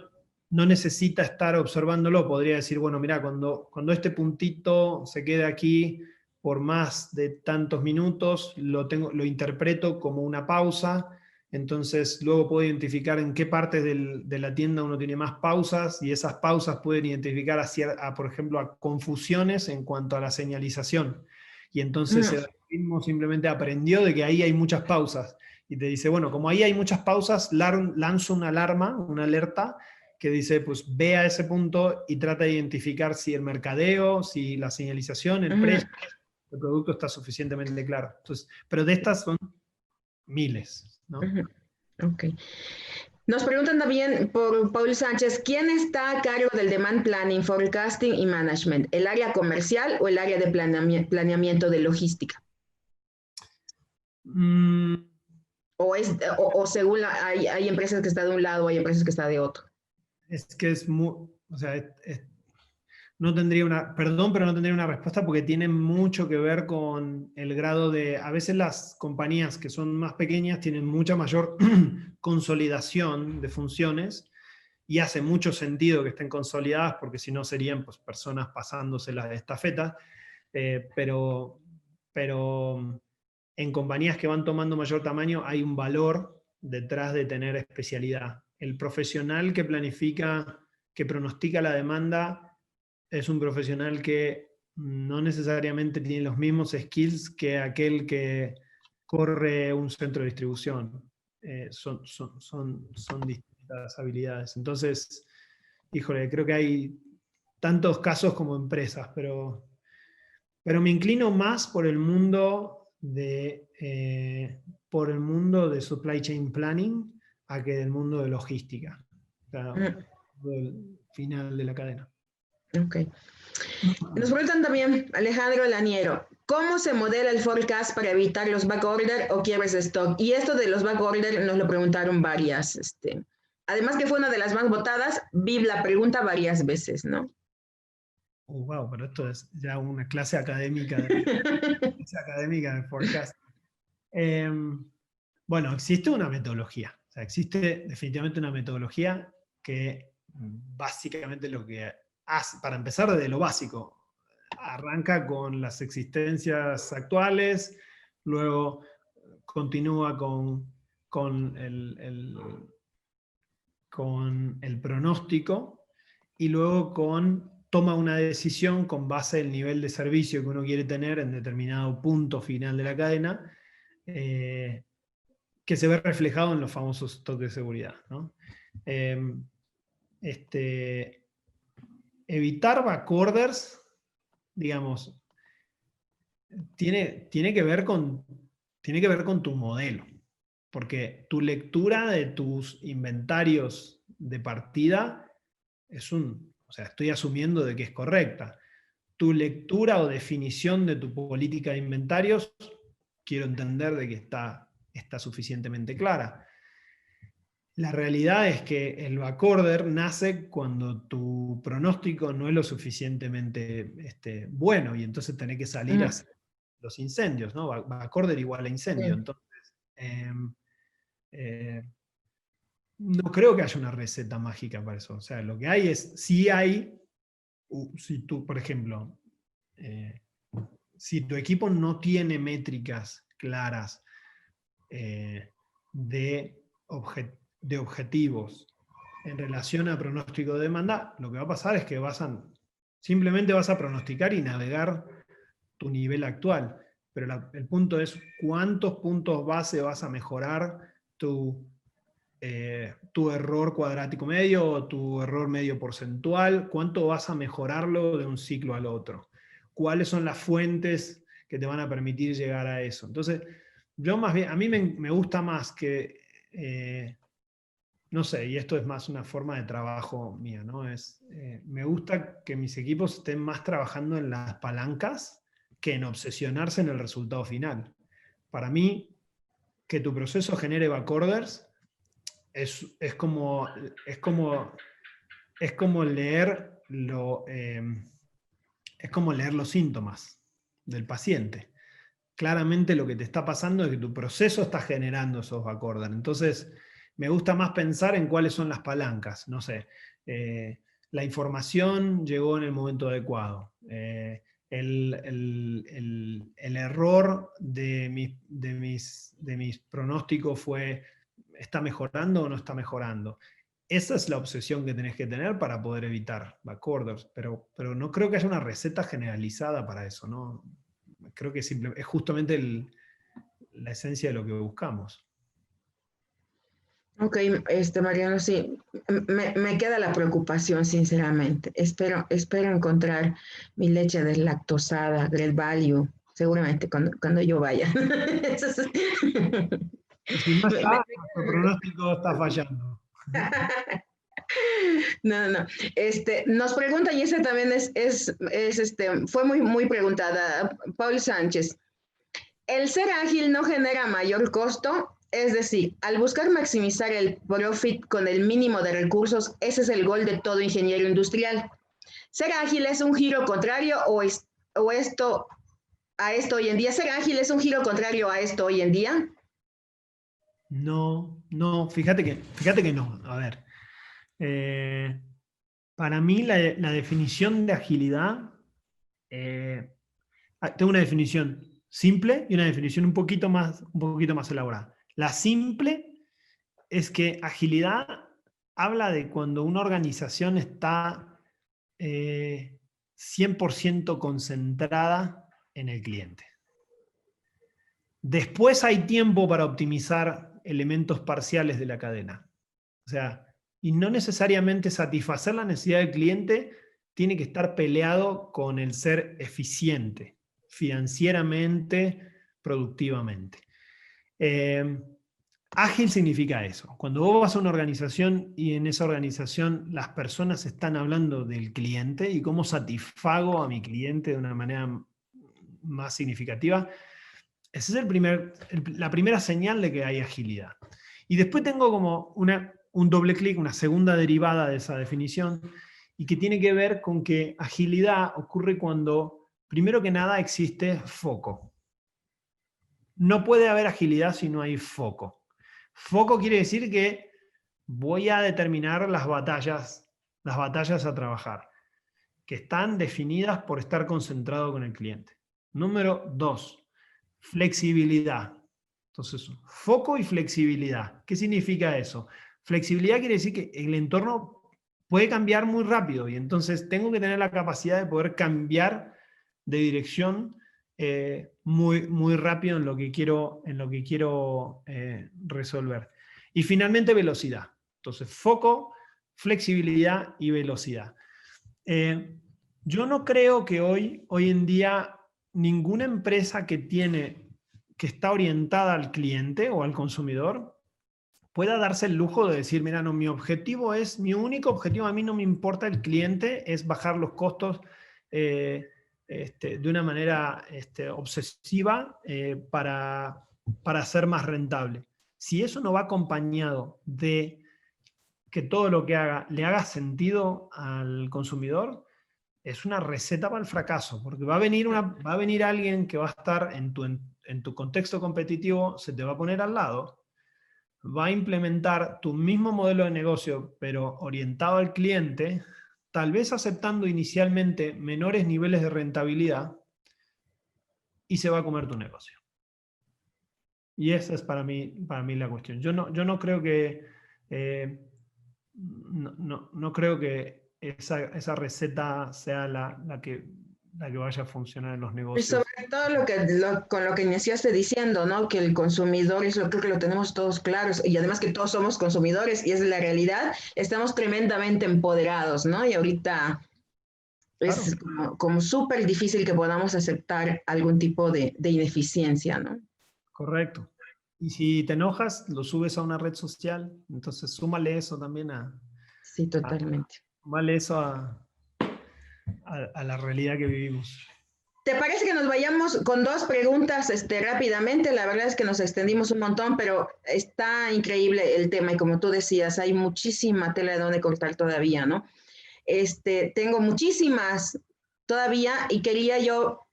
no necesita estar observándolo, podría decir, bueno, mira, cuando este puntito se quede aquí por más de tantos minutos, lo interpreto como una pausa, entonces luego puedo identificar en qué partes de la tienda uno tiene más pausas, y esas pausas pueden identificar por ejemplo, a confusiones en cuanto a la señalización. Y entonces el algoritmo simplemente aprendió de que ahí hay muchas pausas. Y te dice, bueno, como ahí hay muchas pausas, lanzo una alarma, una alerta, que dice, pues ve a ese punto y trata de identificar si el mercadeo, si la señalización, el precio, el producto está suficientemente claro. Entonces, pero de estas son miles, ¿no? Ok. Nos preguntan también por Paul Sánchez, ¿quién está a cargo del Demand Planning, Forecasting y Management? ¿El área comercial o el área de planeamiento de logística? O según hay empresas que están de un lado, hay empresas que están de otro. Es que es muy, o sea, no tendría perdón, pero no tendría una respuesta porque tiene mucho que ver con el grado de, a veces las compañías que son más pequeñas tienen mucha mayor consolidación de funciones, y hace mucho sentido que estén consolidadas porque si no serían pues, personas pasándoselas de estafeta, pero en compañías que van tomando mayor tamaño hay un valor detrás de tener especialidad. El profesional que planifica, que pronostica la demanda, es un profesional que no necesariamente tiene los mismos skills que aquel que corre un centro de distribución. Son distintas habilidades. Entonces, híjole, creo que hay tantos casos como empresas, pero me inclino más por el mundo de supply chain planning a que del mundo de logística, o sea, del final de la cadena. Ok. Nos preguntan también, Alejandro Laniero, ¿cómo se modela el forecast para evitar los backorder o quiebres de stock? Y esto de los backorder nos lo preguntaron varias. Además que fue una de las más votadas, vi la pregunta varias veces, ¿no? Wow, pero esto es ya una clase académica de forecast. Bueno, existe una metodología. O sea, existe definitivamente una metodología que básicamente lo que hace, para empezar desde lo básico, arranca con las existencias actuales, luego continúa con el pronóstico, y luego toma una decisión con base en el nivel de servicio que uno quiere tener en determinado punto final de la cadena, que se ve reflejado en los famosos stocks de seguridad, ¿no? Evitar backorders, digamos, tiene que ver con tu modelo, porque tu lectura de tus inventarios de partida o sea, estoy asumiendo de que es correcta. Tu lectura o definición de tu política de inventarios, quiero entender de que está suficientemente clara. La realidad es que el backorder nace cuando tu pronóstico no es lo suficientemente bueno, y entonces tenés que salir a hacer los incendios, ¿no? Backorder igual a incendio. Entonces, no creo que haya una receta mágica para eso. O sea, lo que hay es, si tú, por ejemplo, si tu equipo no tiene métricas claras de objetivos en relación a pronóstico de demanda, lo que va a pasar es que simplemente vas a pronosticar y navegar tu nivel actual. Pero el punto es cuántos puntos base vas a mejorar tu error cuadrático medio o tu error medio porcentual, cuánto vas a mejorarlo de un ciclo al otro. ¿Cuáles son las fuentes que te van a permitir llegar a eso? Entonces, yo más bien, a mí me gusta más que, no sé, y esto es más una forma de trabajo mía, ¿no? Me gusta que mis equipos estén más trabajando en las palancas que en obsesionarse en el resultado final. Para mí, que tu proceso genere backorders es como leer los síntomas del paciente. Claramente lo que te está pasando es que tu proceso está generando esos backorders. Entonces, me gusta más pensar en cuáles son las palancas. No sé, la información llegó en el momento adecuado. El error de mis pronósticos ¿está mejorando o no está mejorando? Esa es la obsesión que tenés que tener para poder evitar backorders, pero no creo que haya una receta generalizada para eso, ¿no? Creo que es justamente la esencia de lo que buscamos. Ok, Mariano, sí, me queda la preocupación, sinceramente. Espero encontrar mi leche deslactosada, Great Value, seguramente cuando yo vaya. Y si no está, nuestro pronóstico está fallando. No. Nos preguntan, y esa también fue muy preguntada, Paul Sánchez. ¿El ser ágil no genera mayor costo? Es decir, al buscar maximizar el profit con el mínimo de recursos, ese es el gol de todo ingeniero industrial. ¿Ser ágil es un giro contrario a esto hoy en día? ¿Ser ágil es un giro contrario a esto hoy en día? No, fíjate que no. A ver, para mí la definición de agilidad, tengo una definición simple y una definición un poquito más elaborada. La simple es que agilidad habla de cuando una organización está 100% concentrada en el cliente. Después hay tiempo para optimizar elementos parciales de la cadena. O sea, y no necesariamente satisfacer la necesidad del cliente tiene que estar peleado con el ser eficiente, financieramente, productivamente. Ágil significa eso. Cuando vos vas a una organización y en esa organización las personas están hablando del cliente y cómo satisfago a mi cliente de una manera más significativa, esa es la primera señal de que hay agilidad. Y después tengo como un doble clic, una segunda derivada de esa definición, y que tiene que ver con que agilidad ocurre cuando, primero que nada, existe foco. No puede haber agilidad si no hay foco. Foco quiere decir que voy a determinar las batallas a trabajar, que están definidas por estar concentrado con el cliente. Número 2. Flexibilidad. Entonces, foco y flexibilidad. ¿Qué significa eso? Flexibilidad quiere decir que el entorno puede cambiar muy rápido y entonces tengo que tener la capacidad de poder cambiar de dirección muy rápido en lo que quiero resolver. Y finalmente, velocidad. Entonces, foco, flexibilidad y velocidad. Yo no creo que hoy en día ninguna empresa que está orientada al cliente o al consumidor pueda darse el lujo de decir, mira, no, mi único objetivo, a mí no me importa el cliente, es bajar los costos de una manera obsesiva para ser más rentable. Si eso no va acompañado de que todo lo que haga le haga sentido al consumidor, es una receta para el fracaso, porque va a venir alguien que va a estar en tu contexto competitivo, se te va a poner al lado, va a implementar tu mismo modelo de negocio, pero orientado al cliente, tal vez aceptando inicialmente menores niveles de rentabilidad, y se va a comer tu negocio. Y esa es para mí la cuestión. Yo no creo que no creo que esa receta sea la que vaya a funcionar en los Y negocios. sobre todo con lo que iniciaste diciendo, ¿no? Que el consumidor, creo que lo tenemos todos claros, y además que todos somos consumidores, y es la realidad, estamos tremendamente empoderados, ¿no? Y ahorita es como súper difícil que podamos aceptar algún tipo de ineficiencia, ¿no? Correcto. Y si te enojas, lo subes a una red social, entonces súmale eso también Sí, totalmente. súmale eso a la realidad que vivimos. ¿Te parece que nos vayamos con 2 preguntas rápidamente? La verdad es que nos extendimos un montón, pero está increíble el tema y como tú decías, hay muchísima tela de donde cortar todavía, ¿no? Tengo muchísimas todavía y quería yo,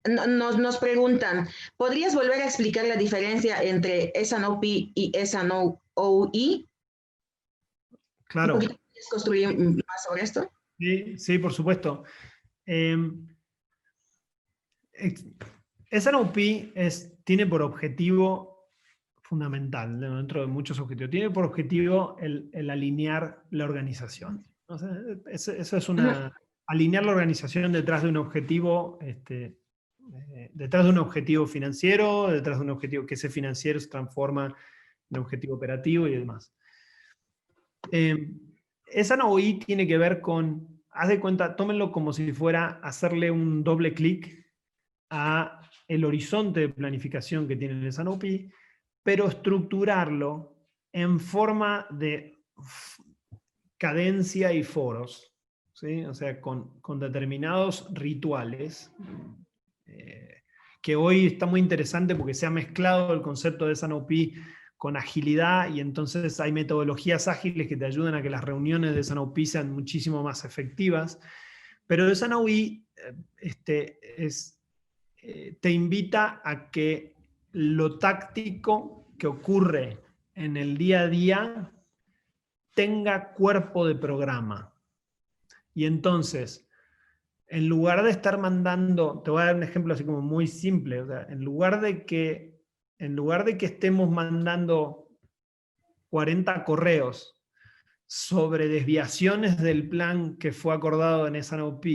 nos preguntan, ¿podrías volver a explicar la diferencia entre S&OP y S&OE? Claro. ¿Podrías construir más sobre esto? Sí, por supuesto. S&OP tiene por objetivo fundamental, dentro de muchos objetivos, tiene por objetivo el alinear la organización. O sea, eso es alinear la organización detrás de un objetivo, detrás de un objetivo financiero, detrás de un objetivo que ese financiero se transforma en objetivo operativo y demás. S&OE tiene que ver con, haz de cuenta, tómenlo como si fuera hacerle un doble clic a el horizonte de planificación que tiene el S&OP, pero estructurarlo en forma de cadencia y foros, ¿sí? O sea, con determinados rituales, que hoy está muy interesante porque se ha mezclado el concepto de S&OP con agilidad, y entonces hay metodologías ágiles que te ayudan a que las reuniones de S&OP sean muchísimo más efectivas, pero S&OE te invita a que lo táctico que ocurre en el día a día tenga cuerpo de programa. Y entonces, en lugar de estar mandando, te voy a dar un ejemplo así como muy simple, o sea, en lugar de que estemos mandando 40 correos sobre desviaciones del plan que fue acordado en S&OP,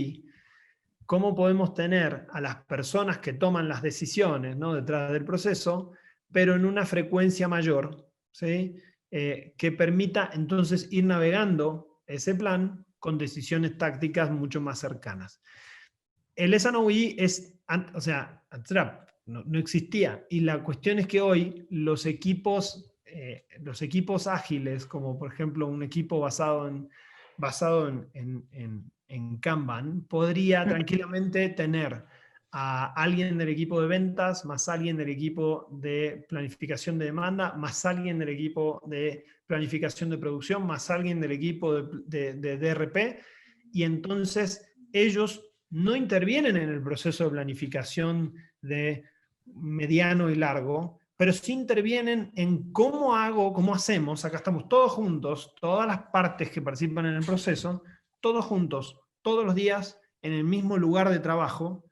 ¿cómo podemos tener a las personas que toman las decisiones, ¿no?, detrás del proceso, pero en una frecuencia mayor, ¿sí? Que permita entonces ir navegando ese plan con decisiones tácticas mucho más cercanas? El S&OE no existía, y la cuestión es que hoy los equipos ágiles, como por ejemplo un equipo basado en Kanban, podría tranquilamente tener a alguien del equipo de ventas, más alguien del equipo de planificación de demanda, más alguien del equipo de planificación de producción, más alguien del equipo de DRP, y entonces ellos no intervienen en el proceso de planificación de mediano y largo, pero sí intervienen en cómo hacemos, acá estamos todos juntos, todas las partes que participan en el proceso, todos juntos, todos los días, en el mismo lugar de trabajo,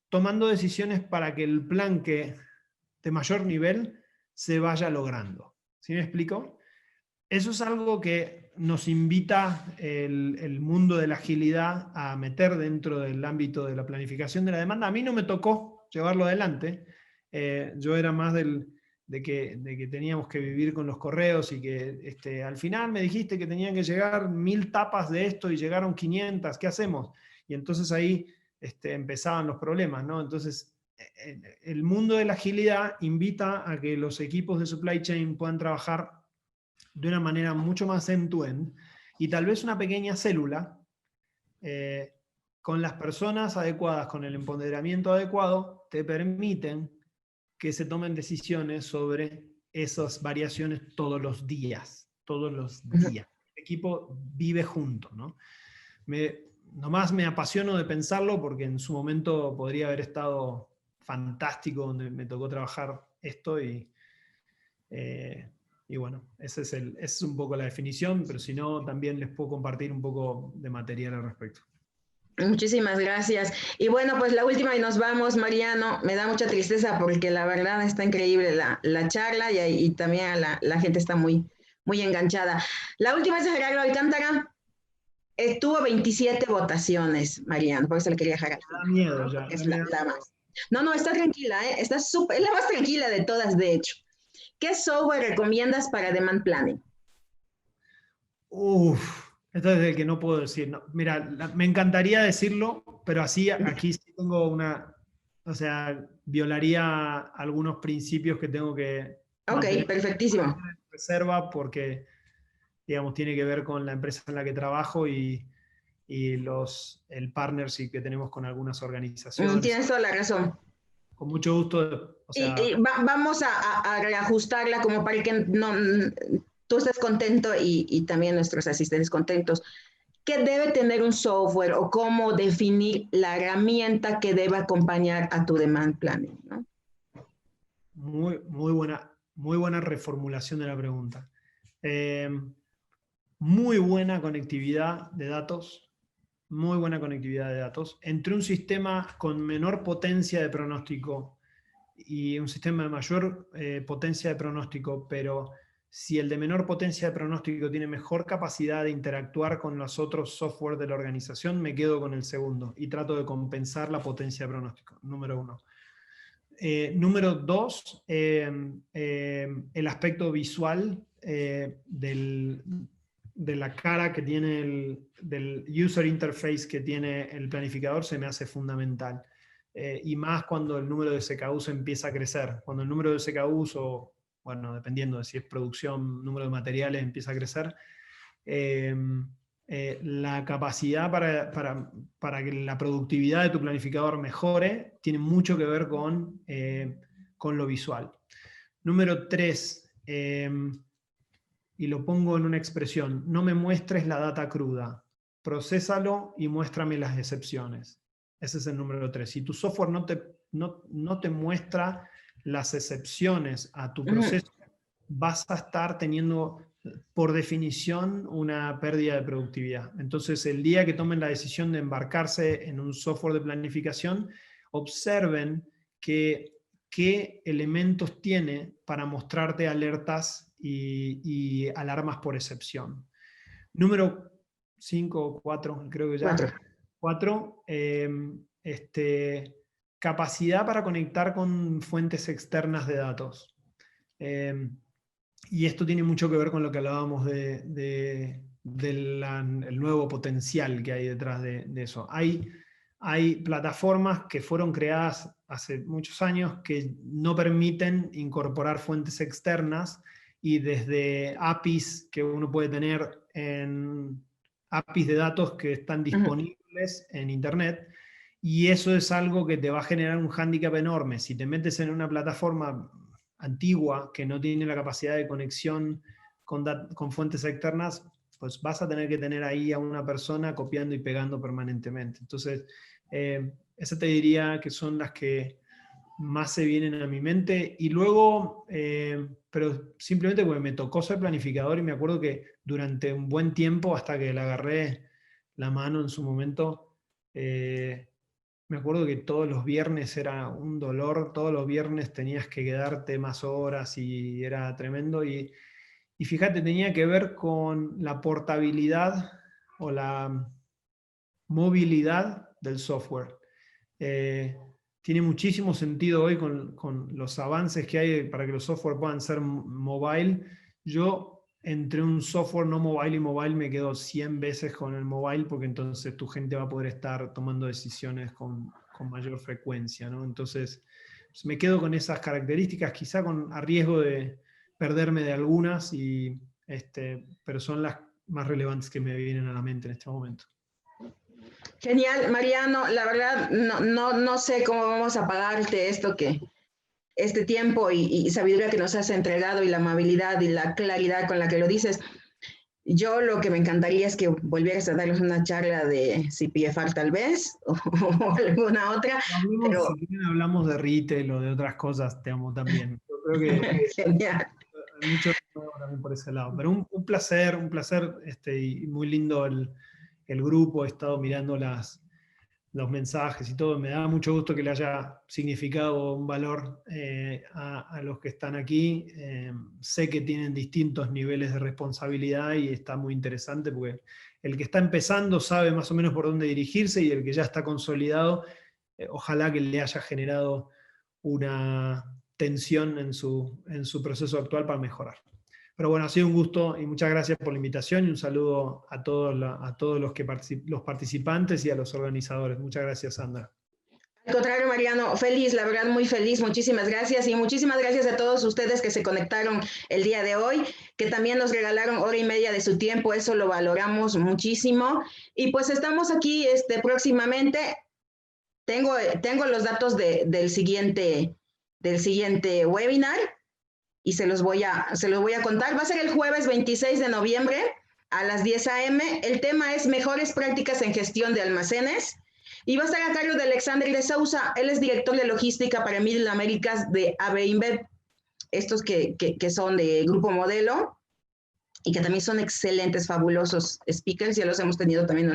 tomando decisiones para que el plan de mayor nivel se vaya logrando. ¿Sí me explico? Eso es algo que nos invita el mundo de la agilidad a meter dentro del ámbito de la planificación de la demanda. A mí no me tocó llevarlo adelante. Yo era más de que teníamos que vivir con los correos, y que al final me dijiste que tenían que llegar 1000 tapas de esto y llegaron 500, ¿qué hacemos? Y entonces ahí empezaban los problemas, ¿no? Entonces, el mundo de la agilidad invita a que los equipos de supply chain puedan trabajar de una manera mucho más end-to-end, y tal vez una pequeña célula, con las personas adecuadas, con el empoderamiento adecuado, te permiten que se tomen decisiones sobre esas variaciones todos los días, todos los días. El equipo vive junto, ¿no? Nomás me apasiono de pensarlo porque en su momento podría haber estado fantástico donde me tocó trabajar esto y bueno, esa es un poco la definición, pero si no, también les puedo compartir un poco de material al respecto. Muchísimas gracias. Y bueno, pues la última y nos vamos, Mariano. Me da mucha tristeza porque la verdad está increíble la charla y también la gente está muy, muy enganchada. La última es de Gerardo Alcántara. Tuvo 27 votaciones, Mariano, por eso le quería dejar. Me da miedo ya. Es la más. No, está tranquila, está súper, es la más tranquila de todas, de hecho. ¿Qué software recomiendas para demand planning? Esto es el que no puedo decir. No, mira, me encantaría decirlo, pero así aquí sí tengo o sea, violaría algunos principios que tengo que... Ok, perfectísimo. Reserva porque, digamos, tiene que ver con la empresa en la que trabajo y el partnership que tenemos con algunas organizaciones. Tienes toda la razón. Con mucho gusto. O sea, vamos a reajustarla como para que tú estés contento y también nuestros asistentes contentos. ¿Qué debe tener un software o cómo definir la herramienta que debe acompañar a tu demand planning, ¿no? Muy buena reformulación de la pregunta. Muy buena conectividad de datos. Muy buena conectividad de datos. Entre un sistema con menor potencia de pronóstico y un sistema de mayor potencia de pronóstico, pero si el de menor potencia de pronóstico tiene mejor capacidad de interactuar con los otros software de la organización, me quedo con el segundo y trato de compensar la potencia de pronóstico, número 1. Número 2, el aspecto visual de la cara que tiene del user interface que tiene el planificador se me hace fundamental. Y más cuando el número de SKUs empieza a crecer. Cuando el número de SKUs o, bueno, dependiendo de si es producción, número de materiales empieza a crecer, la capacidad para que la productividad de tu planificador mejore tiene mucho que ver con lo visual. Número 3, y lo pongo en una expresión, no me muestres la data cruda, procésalo y muéstrame las excepciones. Ese es el número 3. Si tu software no te muestra las excepciones a tu proceso, vas a estar teniendo, por definición, una pérdida de productividad. Entonces, el día que tomen la decisión de embarcarse en un software de planificación, observen qué elementos tiene para mostrarte alertas y alarmas por excepción. Número 5 o 4, creo que ya. 4, capacidad para conectar con fuentes externas de datos. Y esto tiene mucho que ver con lo que hablábamos del nuevo potencial que hay detrás de eso. Hay plataformas que fueron creadas hace muchos años que no permiten incorporar fuentes externas, y desde APIs que uno puede tener en APIs de datos que están disponibles en Internet, y eso es algo que te va a generar un hándicap enorme. Si te metes en una plataforma antigua que no tiene la capacidad de conexión con fuentes externas, pues vas a tener que tener ahí a una persona copiando y pegando permanentemente. Entonces, esa te diría que son las que más se vienen a mi mente. Y luego, pero simplemente porque me tocó ser planificador y me acuerdo que durante un buen tiempo, hasta que le agarré la mano en su momento, me acuerdo que todos los viernes era un dolor, todos los viernes tenías que quedarte más horas y era tremendo. Y fíjate, tenía que ver con la portabilidad o la movilidad del software. Tiene muchísimo sentido hoy con los avances que hay para que los software puedan ser mobile. Yo entre un software no mobile y mobile me quedo 100 veces con el mobile, porque entonces tu gente va a poder estar tomando decisiones con mayor frecuencia, ¿no? Entonces me quedo con esas características, quizá a riesgo de perderme de algunas, pero son las más relevantes que me vienen a la mente en este momento. Genial, Mariano, la verdad no sé cómo vamos a pagarte este tiempo y sabiduría que nos has entregado y la amabilidad y la claridad con la que lo dices. Yo lo que me encantaría es que volvieras a darnos una charla de CPFR tal vez, o alguna otra. Pero... Si bien hablamos de retail o de otras cosas, te amo también. Yo creo que genial. Hay mucho también por ese lado. Pero un placer, y muy lindo el grupo. He estado mirando los mensajes y todo. Me da mucho gusto que le haya significado un valor a los que están aquí. Sé que tienen distintos niveles de responsabilidad y está muy interesante porque el que está empezando sabe más o menos por dónde dirigirse, y el que ya está consolidado, ojalá que le haya generado una tensión en su proceso actual para mejorar. Pero bueno, ha sido un gusto y muchas gracias por la invitación, y un saludo a todos los participantes y a los organizadores. Muchas gracias, Sandra. Al contrario, Mariano, feliz, la verdad muy feliz, muchísimas gracias, y muchísimas gracias a todos ustedes que se conectaron el día de hoy, que también nos regalaron hora y media de su tiempo, eso lo valoramos muchísimo, y pues estamos aquí próximamente. Tengo los datos del siguiente webinar, y se los voy a contar. Va a ser el jueves 26 de noviembre a las 10 a.m. El tema es mejores prácticas en gestión de almacenes, y va a estar a cargo de Alexander de Sousa. Él es director de logística para Middle Americas de AB InBev, estos que son de Grupo Modelo, y que también son excelentes, fabulosos speakers. Ya los hemos tenido también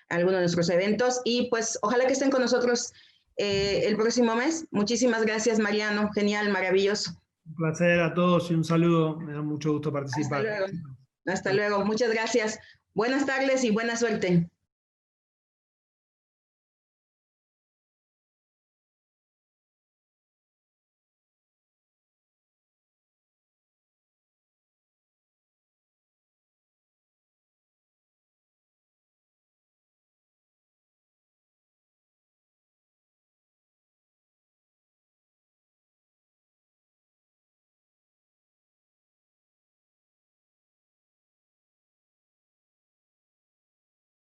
algunos de nuestros eventos, y pues ojalá que estén con nosotros el próximo mes. Muchísimas gracias, Mariano, genial, maravilloso. Un placer a todos y un saludo, me da mucho gusto participar. Hasta luego, muchas gracias. Buenas tardes y buena suerte.